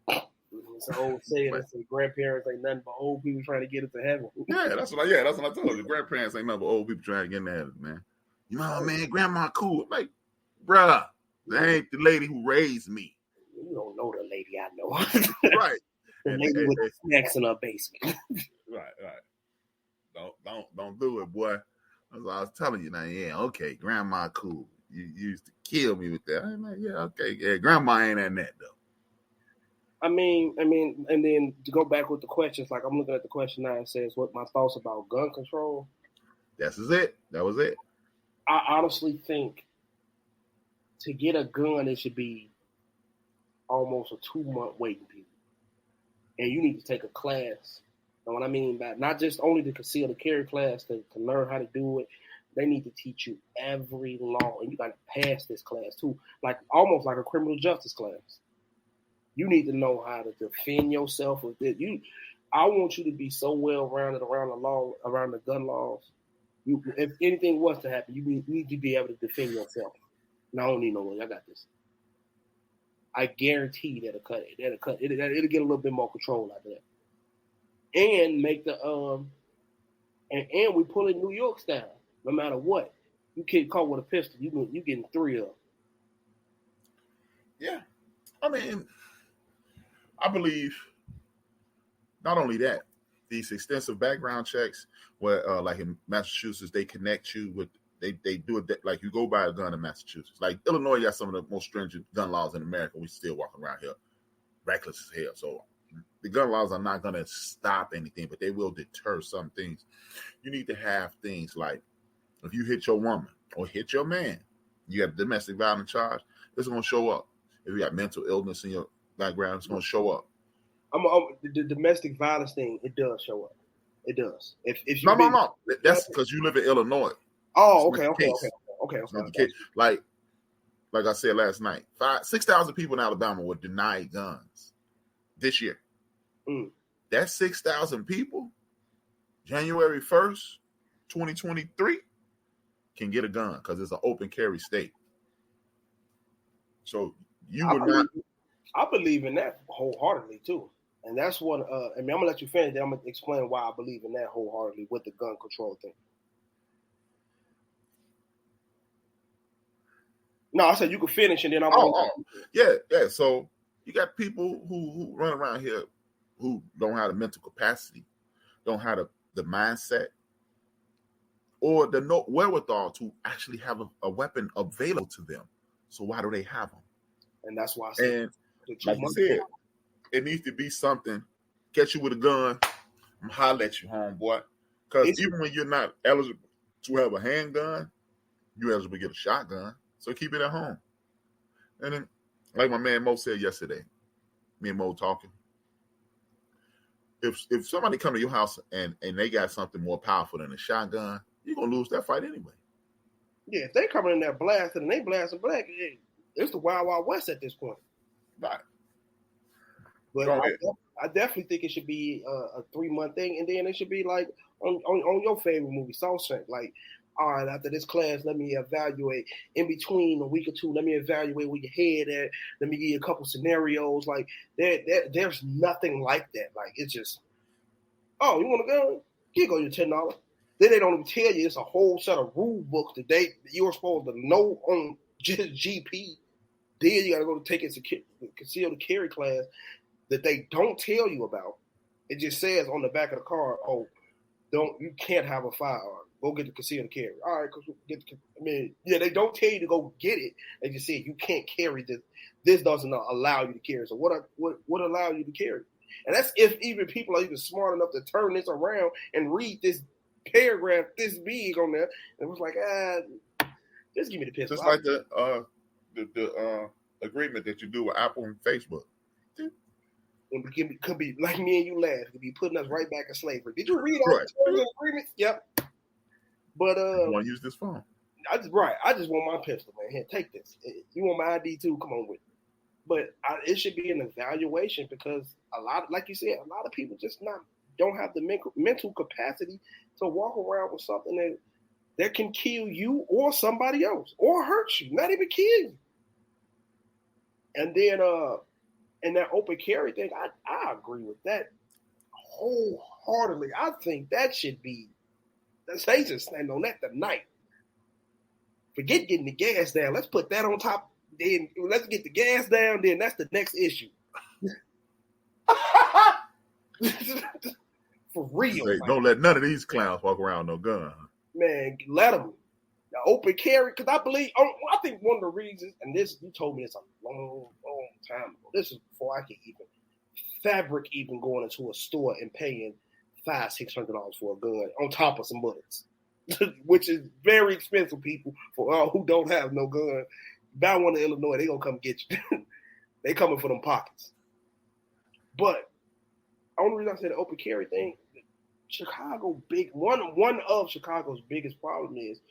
It's an old saying that says grandparents ain't nothing but old people trying to get into heaven. Yeah, that's what I told you. Grandparents ain't nothing but old people trying to get into heaven, man. You know, man, grandma cool. I'm like, bruh, that ain't the lady who raised me. You don't know the lady I know. Right. The lady with the snacks in her basement. Right. Don't do it, boy. That's what I was telling you now. Yeah, okay, grandma cool. You used to kill me with that. I'm like, yeah, okay, yeah, grandma ain't in that though. I mean, and then to go back with the questions, like I'm looking at the question now, it says what my thoughts about gun control. That was it. I honestly think to get a gun, it should be almost a 2-month waiting period. And you need to take a class. And what I mean by not just only the concealed carry class to learn how to do it, they need to teach you every law. And you got to pass this class too, like almost like a criminal justice class. You need to know how to defend yourself with it. I want you to be so well-rounded around the law, around the gun laws. If anything was to happen, you need to be able to defend yourself. No, I don't need no lawyer. I got this. I guarantee that'll cut it. It'll get a little bit more control out there. And make the and we pull in New York style. No matter what, you get caught with a pistol, you getting 3 of them. Yeah, I mean, I believe not only that, these extensive background checks, where like in Massachusetts, they connect you with. They do it like you go buy a gun in Massachusetts. Like Illinois got some of the most stringent gun laws in America. We still walking around here reckless as hell. So the gun laws are not going to stop anything, but they will deter some things. You need to have things like if you hit your woman or hit your man, you have domestic violence charge, it's going to show up. If you got mental illness in your background, it's going to show up. The domestic violence thing, it does show up. It does. If you no. That's because you live in Illinois. Oh, okay. Like I said last night, 6,000 people in Alabama were denied guns this year. That 6,000 people, January 1st, 2023, can get a gun because it's an open carry state. So you would not. I believe in that wholeheartedly too. And that's what I'm gonna let you finish, then I'm gonna explain why I believe in that wholeheartedly with the gun control thing. No, I said you could finish and then I'm yeah. So you got people who run around here who don't have the mental capacity, don't have the mindset, or the wherewithal to actually have a weapon available to them. So why do they have them? And that's why I said, and like you said, it needs to be something. Catch you with a gun, I'm holler at you, homeboy. Because even when you're not eligible to have a handgun, you're eligible to get a shotgun. So keep it at home. And then, like my man Mo said yesterday, me and Mo talking. If somebody come to your house and they got something more powerful than a shotgun, you're gonna lose that fight anyway. Yeah, if they coming in there blasting and they blasting black, it's the Wild Wild West at this point. Right. But I definitely think it should be a 3-month thing, and then it should be like on your favorite movie, Shawshank. Like, all right, after this class, let me evaluate. In between a week or two, let me evaluate where your head at. Let me give you a couple scenarios. Like, there's nothing like that. Like, it's just, oh, you want to go? Here go your $10. Then they don't even tell you it's a whole set of rule books that you're supposed to know on just GP. Then you got to go to take a concealed carry class that they don't tell you about. It just says on the back of the car, oh, you can't have a firearm. Go get the concealed carry. All right, they don't tell you to go get it. They just say you can't carry this. This doesn't allow you to carry. So what allow you to carry? And that's if even people are even smart enough to turn this around and read this paragraph this big on there. And it was like, just give me the pistol. Just like the agreement that you do with Apple and Facebook. It could be like me and you laugh. It could be putting us right back in slavery. Did you read all the terms and agreements? Yep. But I want to use this phone. I just want my pistol, man. Here, take this. You want my ID too? Come on with it. But it should be an evaluation because like you said, a lot of people just don't have the mental capacity to walk around with something that can kill you or somebody else or hurt you, not even kill you. And then and that open carry thing, I agree with that wholeheartedly. I think that should be, they just stand on that tonight. Forget getting the gas down. Let's put that on top. Then let's get the gas down. Then that's the next issue. For real. Hey, don't let none of these clowns walk around with no gun. Man, let them. The open carry, because I think one of the reasons, and this, you told me this a long time ago. This is before I could even going into a store and paying $500-$600 for a gun on top of some bullets, which is very expensive, people, for who don't have no gun. Buy one in Illinois, they gonna come get you. They coming for them pockets. But the only reason I said the open carry thing, Chicago one of Chicago's biggest problem is,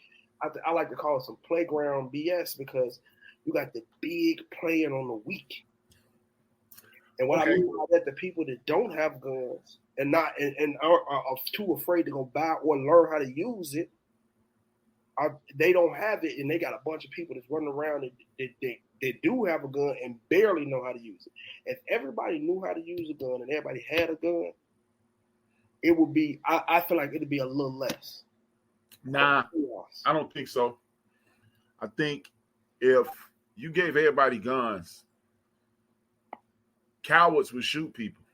I like to call it some playground BS because you got the big playing on the weak. And what I mean by that, the people that don't have guns and are too afraid to go buy or learn how to use it, they don't have it, and they got a bunch of people that's running around that do have a gun and barely know how to use it. If everybody knew how to use a gun and everybody had a gun, it would be, I feel like it would be a little less. Nah, I don't think so. I think if you gave everybody guns, cowards would shoot people.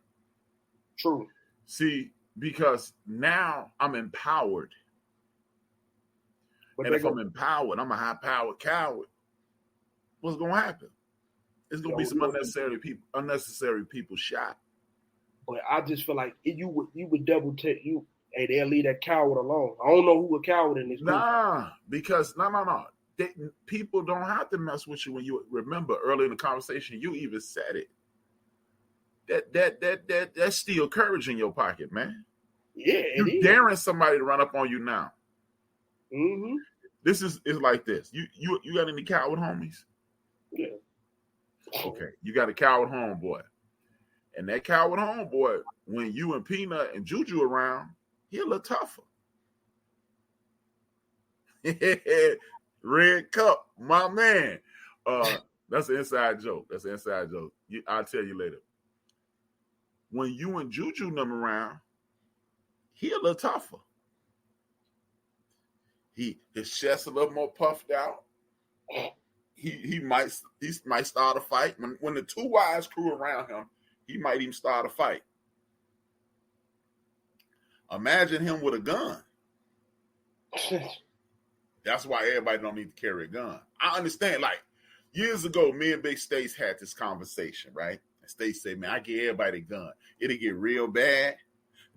True. See, because now I'm empowered. But if I'm empowered, I'm a high-powered coward. What's going to happen? It's going to be some unnecessary people shot. But I just feel like you would double take you. Hey, they'll leave that coward alone. I don't know who a coward in this group. Because people don't have to mess with you when you remember early in the conversation. You even said it. That's still courage in your pocket, man. Yeah, you daring somebody to run up on you now. Mm-hmm. This is like this. You got any coward homies? Yeah. Okay, you got a coward homeboy, and that coward homeboy, when you and Peanut and Juju around, he a little tougher. Red Cup, my man. That's an inside joke. I'll tell you later. When you and Juju them around, he a little tougher. His chest a little more puffed out. He might start a fight. When the two wise crew around him, he might even start a fight. Imagine him with a gun. That's why everybody don't need to carry a gun. I understand. Like years ago, me and Big Stace had this conversation, right? And Stace said, "Man, I give everybody a gun. It'll get real bad,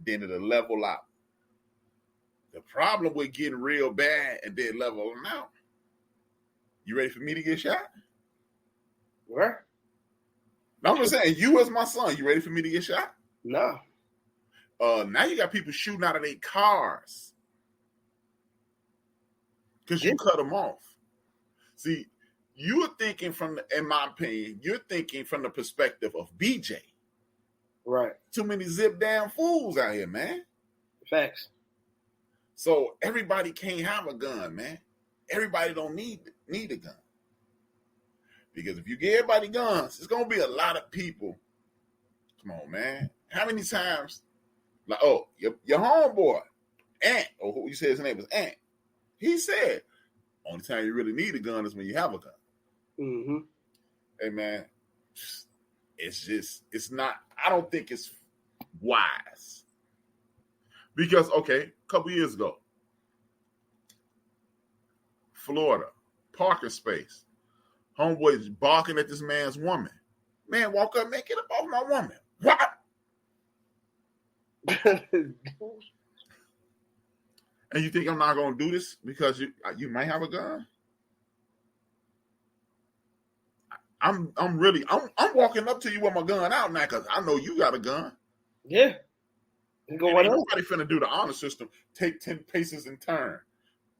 then it'll level out." The problem with getting real bad and then leveling out. You ready for me to get shot? What? No, I'm just saying, you as my son, you ready for me to get shot? No. Now you got people shooting out of their cars because you cut them off. See, you're thinking in my opinion, you're thinking from the perspective of BJ. Right. Too many zip down fools out here, man. Facts. So everybody can't have a gun, man. Everybody don't need a gun. Because if you give everybody guns, it's gonna be a lot of people. Come on, man. How many times? Like, oh, your homeboy, Ant, or who you said his name was Ant. He said, only time you really need a gun is when you have a gun. Mm-hmm. Hey, man, it's not, I don't think it's wise. Because, okay, a couple years ago, Florida, parking space, homeboy's barking at this man's woman. Man, walk up, man, get up off my woman. What? And you think I'm not going to do this because you might have a gun? I'm walking up to you with my gun out now because I know you got a gun. Yeah. Ain't nobody finna do the honor system. Take 10 paces and turn.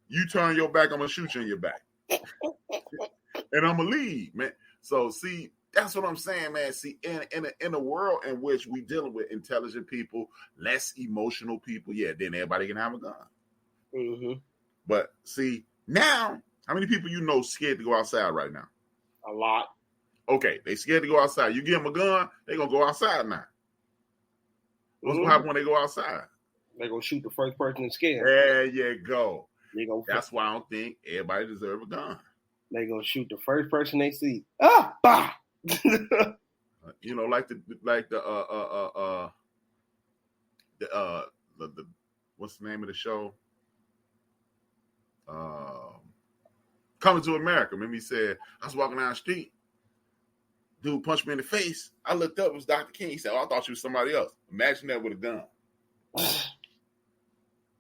You turn your back, I'm gonna shoot you in your back. And I'm gonna leave, man. So see, that's what I'm saying, man. See, in a world in which we dealing with intelligent people, less emotional people, yeah, then everybody can have a gun. Mm-hmm. But see, now, how many people you know scared to go outside right now? A lot. Okay, they scared to go outside. You give them a gun, they gonna go outside now. What's gonna happen when they go outside? They're gonna shoot the first person in skin. There you go. That's why I don't think everybody deserves a gun. They're gonna shoot the first person they see. Ah, bah! You know, like the what's the name of the show? Coming to America. Remember he said, I was walking down the street. Dude punched me in the face. I looked up, it was Dr. King. He said, I thought you was somebody else. Imagine that with a gun.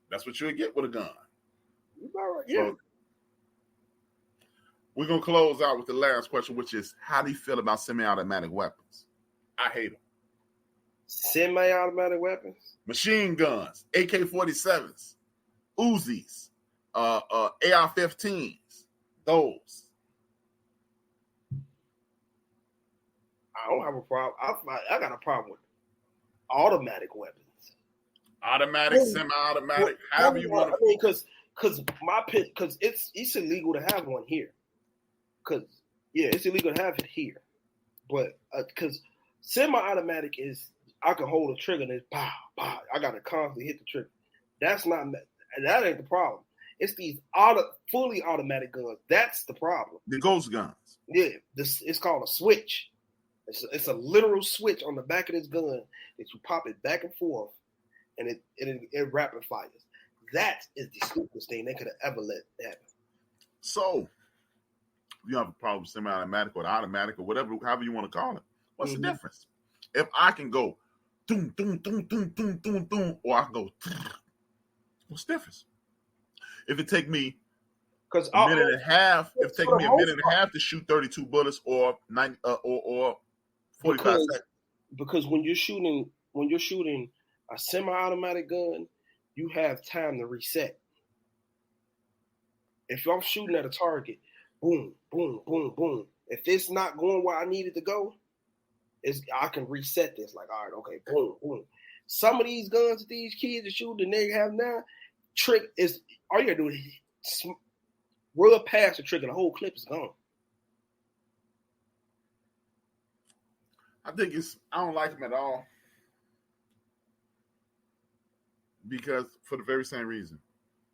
That's what you'll get with a gun. Yeah. So, we're going to close out with the last question, which is, how do you feel about semi-automatic weapons? I hate them. Semi-automatic weapons? Machine guns, AK-47s, Uzis, AR-15s, those. I don't have a problem. I got a problem with automatic weapons. Automatic, semi-automatic, however you want to. I mean, because it's illegal to have one here. It's illegal to have it here. But because semi-automatic is, I can hold a trigger and it's pow, pow. I got to constantly hit the trigger. That ain't the problem. It's these fully automatic guns. That's the problem. The ghost guns. Yeah, it's called a switch. It's a literal switch on the back of this gun that you pop it back and forth, and it rapid fires. That is the stupidest thing they could have ever let happen. So, you have a problem with semi-automatic or automatic or whatever, however you want to call it. What's the difference? If I can go doom, doom, doom, doom, doom, doom, doom, or I can go, what's the difference? If it take me a minute and a half, to shoot 32 bullets or 90 or 45 seconds. Because when you're shooting a semi-automatic gun, you have time to reset. If I'm shooting at a target, boom, boom, boom, boom. If it's not going where I need it to go, I can reset this. Like, all right, okay, boom, boom. Some of these guns that these kids are shooting, they have now, trick is all you gotta do is rub past the trigger, the whole clip is gone. I don't like them at all. Because for the very same reason.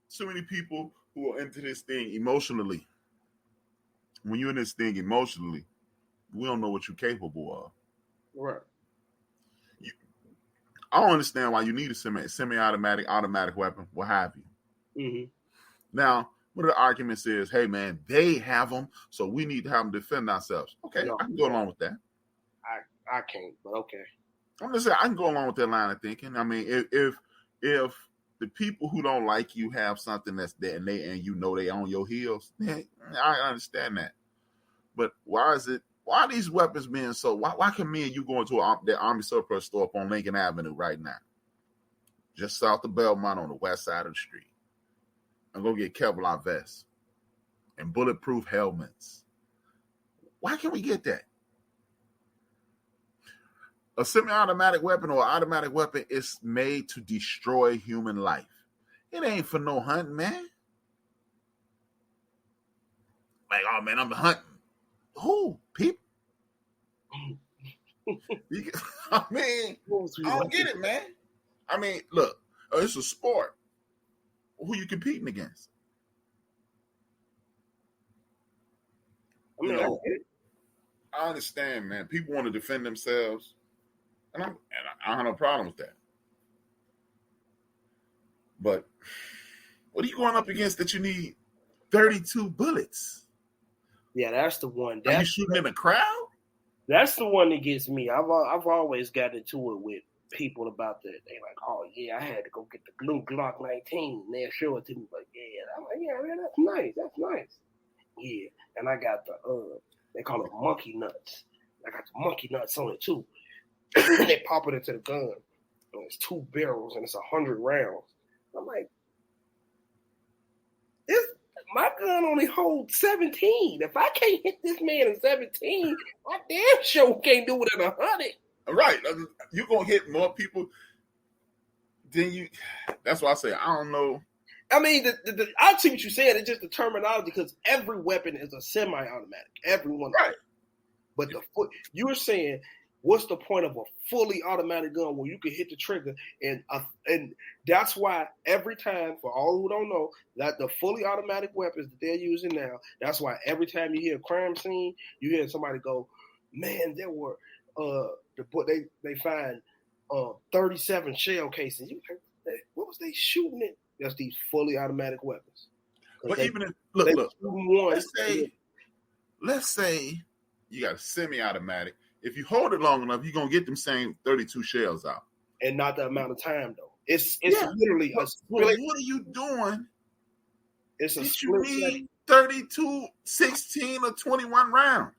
So many people who are into this thing emotionally. When you're in this thing emotionally, we don't know what you're capable of. Right. I don't understand why you need a semi-automatic, automatic weapon, what have you. Mm-hmm. Now, one of the arguments is, hey, man, they have them, so we need to have them defend ourselves. Okay, I can go along with that. I can't, but okay. I'm just saying, I can go along with that line of thinking. I mean, if the people who don't like you have something that's there and they on your heels, yeah, I understand that. But why are these weapons being so? Why can me and you go into the Army surplus store up on Lincoln Avenue right now, just south of Belmont on the west side of the street, and go get Kevlar vests and bulletproof helmets? Why can't we get that? A semi-automatic weapon or automatic weapon is made to destroy human life. It ain't for no hunting, man. Like, oh man, I'm hunting. Who? People? I mean, I don't get it, man. I mean, look, it's a sport. Who you competing against? I understand, man. People want to defend themselves, and I have no problem with that. But what are you going up against that you need 32 bullets? Yeah, that's the one. Are you shooting in a crowd? That's the one that gets me. I've always got into it with people about that. They like, oh yeah, I had to go get the blue Glock 19. And they'll show it to me, like, yeah. I'm like, yeah, man, that's nice. That's nice. Yeah, and I got the they call it monkey nuts. I got the monkey nuts on it too. They pop it into the gun. And it's 2 barrels and it's 100 rounds. I'm like, my gun only holds 17. If I can't hit this man in 17, my damn sure can't do it in 100. Right. You're going to hit more people than you. That's why I say, I don't know. I mean, I see what you're saying. It's just the terminology because every weapon is a semi-automatic. Everyone. Right. But you're saying, what's the point of a fully automatic gun where you can hit the trigger? And that's why every time, for all who don't know, that the fully automatic weapons that they're using now, that's why every time you hear a crime scene, you hear somebody go, man, there were, they find 37 shell casings. You like, what was they shooting at? That's these fully automatic weapons. But even if, let's say you got a semi-automatic. If you hold it long enough, you're going to get them same 32 shells out. And not the amount of time, though. It's literally a split. What are you doing? It's a split. You need second. 32, 16, or 21 rounds.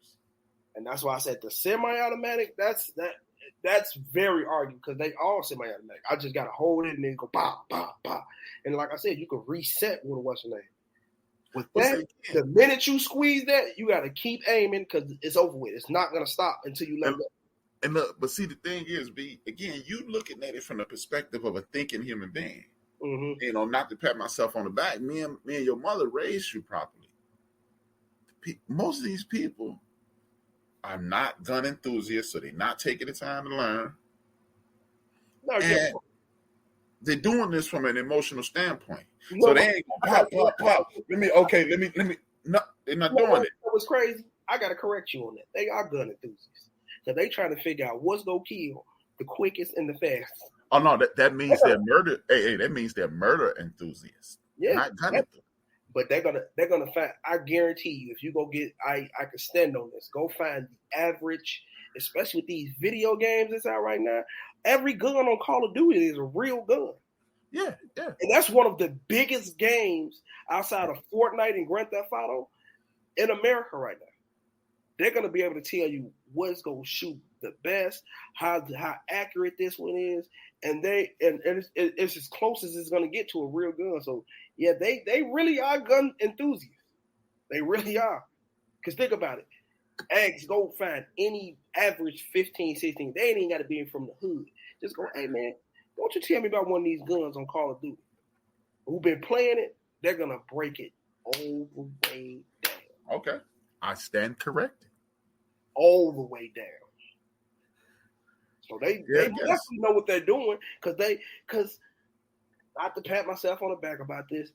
And that's why I said the semi-automatic, that's very arguable because they all semi-automatic. I just got to hold it and then go, bah, bah, bah. And like I said, you can reset with a what's your name. With that, the minute you squeeze that, you got to keep aiming because it's over with. It's not going to stop until you let go. And look, but see, the thing is, B, again, you looking at it from the perspective of a thinking human being. Mm-hmm. You know, not to pat myself on the back. Me and your mother raised you properly. Most of these people are not gun enthusiasts, so they're not taking the time to learn. No, and they're doing this from an emotional standpoint. No, so they ain't gonna pop. Let me. No, they're not doing it. That was crazy. I gotta correct you on that. They are gun enthusiasts. So they trying to figure out what's gonna kill the quickest and the fastest. Oh no, that means they're murder. Hey, that means they're murder enthusiasts. Yeah, not gun enthusiasts. But they're gonna find. I guarantee you, if you go get, I can stand on this. Go find the average, especially with these video games that's out right now. Every gun on Call of Duty is a real gun. Yeah. And that's one of the biggest games outside of Fortnite and Grand Theft Auto in America right now. They're going to be able to tell you what's going to shoot the best, how accurate this one is, and it's as close as it's going to get to a real gun. So, yeah, they really are gun enthusiasts. They really are. Because think about it. Eggs, go find any average 15, 16. They ain't even got to be from the hood. Just go, hey, man, don't you tell me about one of these guns on Call of Duty. Who've been playing it, they're going to break it all the way down. Okay. I stand corrected. All the way down. So they definitely know what they're doing because not to pat myself on the back about this,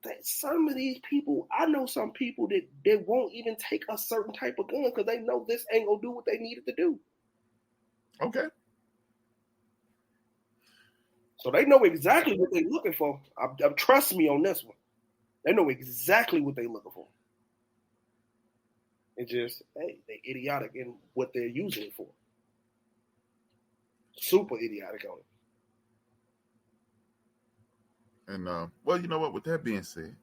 that some of these people, I know some people that they won't even take a certain type of gun because they know this ain't gonna do what they needed to do. Okay. So they know exactly what they're looking for. Trust me on this one. They know exactly what they're looking for. It's just, hey, they're idiotic in what they're using it for. Super idiotic on it. And well, you know what? With that being said,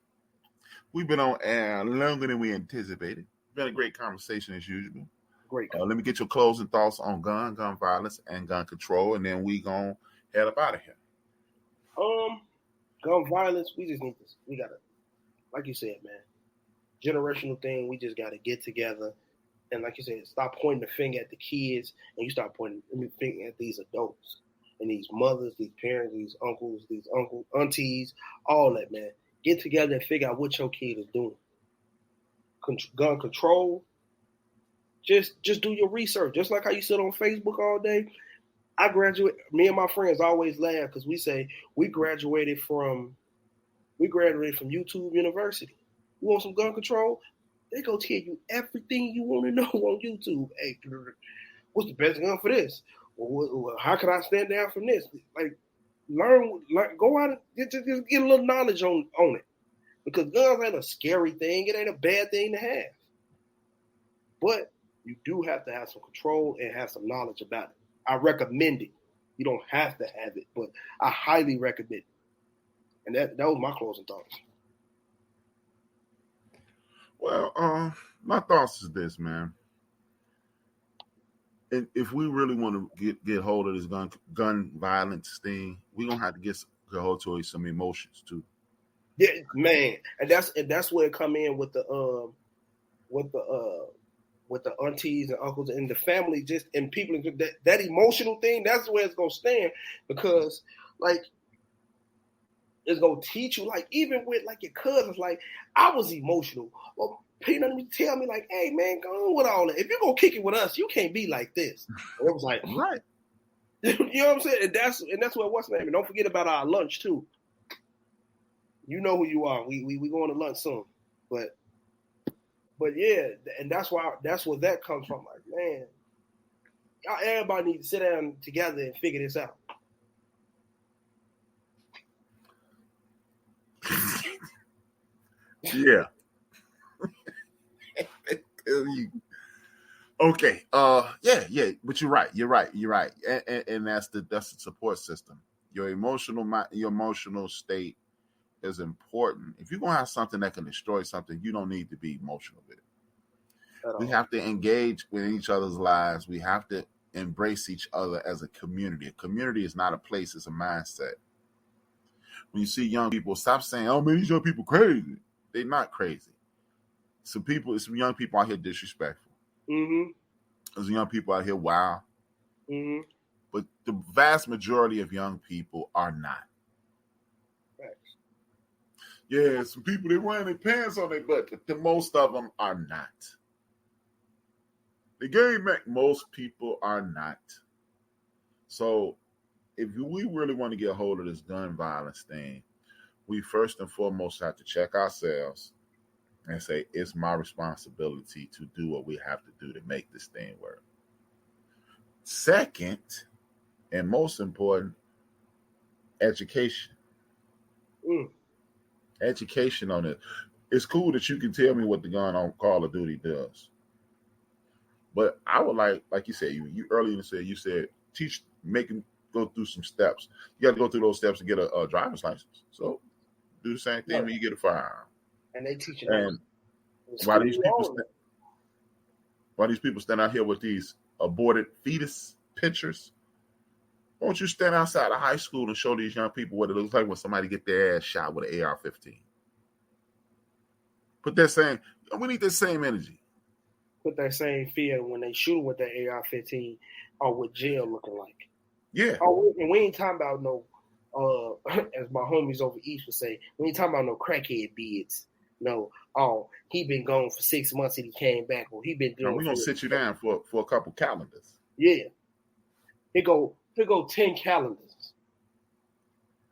we've been on air longer than we anticipated. Been a great conversation as usual. Great. Let me get your closing thoughts on gun violence, and gun control, and then we gonna head up out of here. Gun violence. We just need this. We gotta, like you said, man, generational thing. We just gotta get together, and like you said, stop pointing the finger at the kids, and you start pointing the finger at these adults and these mothers, these parents, these uncles, aunties, all that, man. Get together and figure out what your kid is doing. Gun control. Just do your research. Just like how you sit on Facebook all day. Me and my friends always laugh because we say we graduated from YouTube University. You want some gun control? They go tell you everything you want to know on YouTube. Hey, what's the best gun for this? Well, how can I stand down from this? Like, learn, go out and just get a little knowledge on it. Because guns ain't a scary thing. It ain't a bad thing to have. But you do have to have some control and have some knowledge about it. I recommend it. You don't have to have it, but I highly recommend it. And that was my closing thoughts. Well, my thoughts is this, man. And if we really want to get hold of this gun violence thing, we're gonna have to get hold to some emotions too. Yeah, man, and that's where it come in with the aunties and uncles and the family, just and people that emotional thing. That's where it's gonna stand because, like, it's gonna teach you. Like, even with like your cousins, like I was emotional. Well, Peanut tell me like, "Hey man, go on with all that. If you're gonna kick it with us, you can't be like this." And it was like, right. You know what I'm saying? And that's what what's name. And don't forget about our lunch too. You know who you are. We going to lunch soon, but yeah, and that's where that comes from. Like, man, everybody needs to sit down together and figure this out. Yeah. Okay. Yeah. But you're right. And that's the support system. Your emotional state is important. If you're gonna have something that can destroy something, you don't need to be emotional with it. We have to engage with each other's lives. We have to embrace each other as a community. A community is not a place; it's a mindset. When you see young people, stop saying, "Oh man, these young people crazy." They're not crazy. Some young people out here disrespectful. Mm-hmm. There's young people out here wild. Mm-hmm. But the vast majority of young people are not. Right. Yeah, some people, they wearing their pants on their butt, but the most of them are not. The game, most people are not. So if we really want to get a hold of this gun violence thing, we first and foremost have to check ourselves and say, it's my responsibility to do what we have to do to make this thing work. Second, and most important, education. Education on it. It's cool that you can tell me what the gun on Call of Duty does. But I would like you said, you earlier said, teach, make them go through some steps. You got to go through those steps to get a driver's license. So do the same thing when you get a firearm. And they teach you. And why these people stand out here with these aborted fetus pictures? Why don't you stand outside of high school and show these young people what it looks like when somebody get their ass shot with an AR-15? We need that same energy. Put that same fear when they shoot with that AR-15 or what jail looking like. Yeah. Oh, and we ain't talking about no, as my homies over east would say, we ain't talking about no crackhead beads. No, he been gone for 6 months and he came back. Or he been doing. We're gonna sit you down for a couple calendars. Yeah, Here go 10 calendars.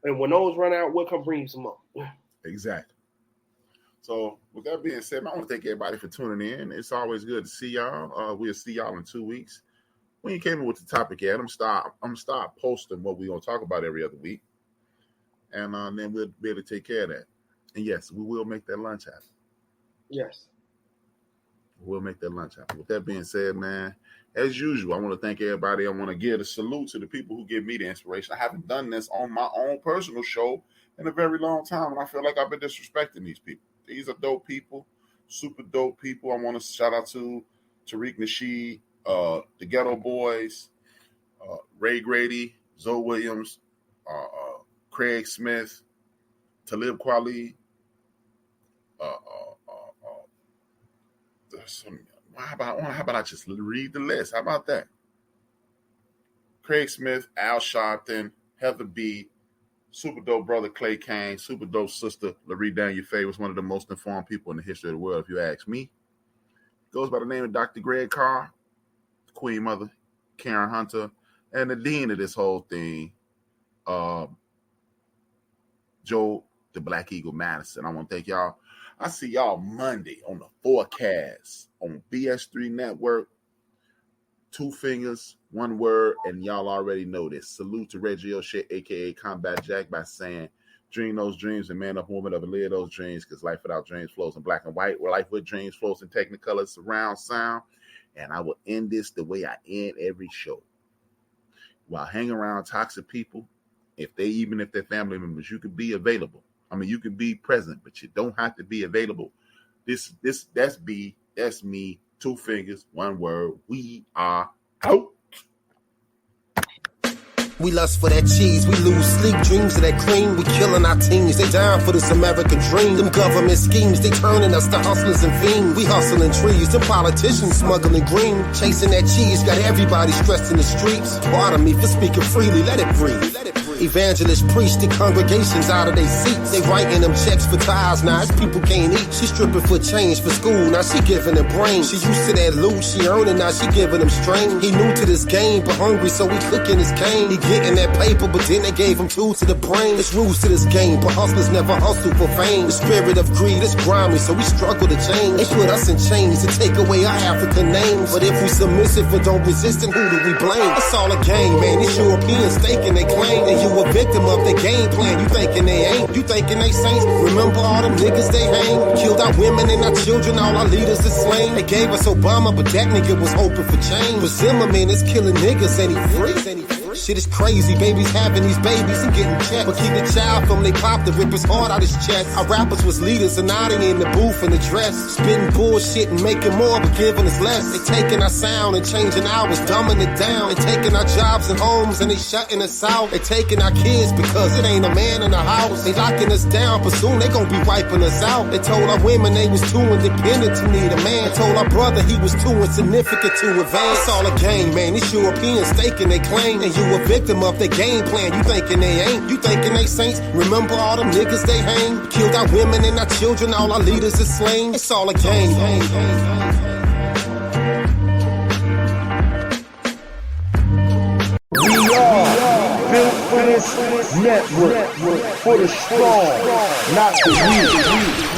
And when those run out, we'll come bring you some more. Exactly. So with that being said, I want to thank everybody for tuning in. It's always good to see y'all. We'll see y'all in 2 weeks. When you came in with the topic yet, I'm gonna start posting what we're gonna talk about every other week. And then we'll be able to take care of that. And yes, we will make that lunch happen. Yes. We'll make that lunch happen. With that being said, man, as usual, I want to thank everybody. I want to give a salute to the people who give me the inspiration. I haven't done this on my own personal show in a very long time, and I feel like I've been disrespecting these people. These are dope people, super dope people. I want to shout out to Tariq Nasheed, the Ghetto Boys, Ray Grady, Zoe Williams, Craig Smith, Talib Kweli. How about I just read the list? How about that? Craig Smith, Al Sharpton, Heather B, super dope brother Clay Kane, super dope sister Laree Daniel Faye was one of the most informed people in the history of the world, if you ask me. Goes by the name of Dr. Greg Carr, Queen Mother, Karen Hunter, and the dean of this whole thing, Joe the Black Eagle Madison. I want to thank y'all. I see y'all Monday on the forecast on BS3 Network. 2 fingers, 1 word, and y'all already know this. Salute to Reggie O'Shea, a.k.a. Combat Jack, by saying, dream those dreams and man up woman of live those dreams, because life without dreams flows in black and white, where life with dreams flows in technicolor, surround sound. And I will end this the way I end every show. While hanging around toxic people, even if they're family members, you can be available. I mean, you can be present, but you don't have to be available. That's me. 2 fingers, 1 word. We are out. We lust for that cheese, we lose sleep, dreams of that cream. We killing our teens, they dying for this American dream. Them government schemes, they turning us to hustlers and fiends. We hustling trees, them politicians smuggling green. Chasing that cheese, got everybody stressed in the streets. Pardon me for speaking freely, let it breathe. Evangelists preach the congregations out of their seats. They writing them checks for tithes, now his people can't eat. She stripping for change for school, now she giving them brains. She used to that loot, she earning, now she giving them strain. He new to this game, but hungry, so he cooking his cane. He getting that paper, but then they gave him 2 to the brain. It's rules to this game, but hustlers never hustle for fame. The spirit of greed is grimy, so we struggle to change. They put us in chains to take away our African names. But if we submissive and don't resist, then who do we blame? It's all a game, man. These Europeans staking they claim. And you a victim of their game plan. You thinking they ain't. You thinking they saints. Remember all them niggas they hang. Killed our women and our children. All our leaders is slain. They gave us Obama, but that nigga was hoping for change. But Zimmerman is killing niggas and he free. Shit is crazy, babies having these babies and getting checked. But keep the child from they pop to rip his heart out his chest. Our rappers was leaders and now they in the booth in the dress. Spitting bullshit and making more but giving us less. They taking our sound and changing ours, dumbing it down. They taking our jobs and homes and they shutting us out. They taking our kids because it ain't a man in the house. They locking us down, but soon they gon' be wiping us out. They told our women they was too independent to need a man. They told our brother he was too insignificant to advance. It's all a game, man. These Europeans staking they claim. And you a victim of their game plan. You thinking they ain't. You thinking they saints. Remember all them niggas they hang. Killed our women and our children. All our leaders is slain. It's all a game. We are built for this network. For the strong, not the weak.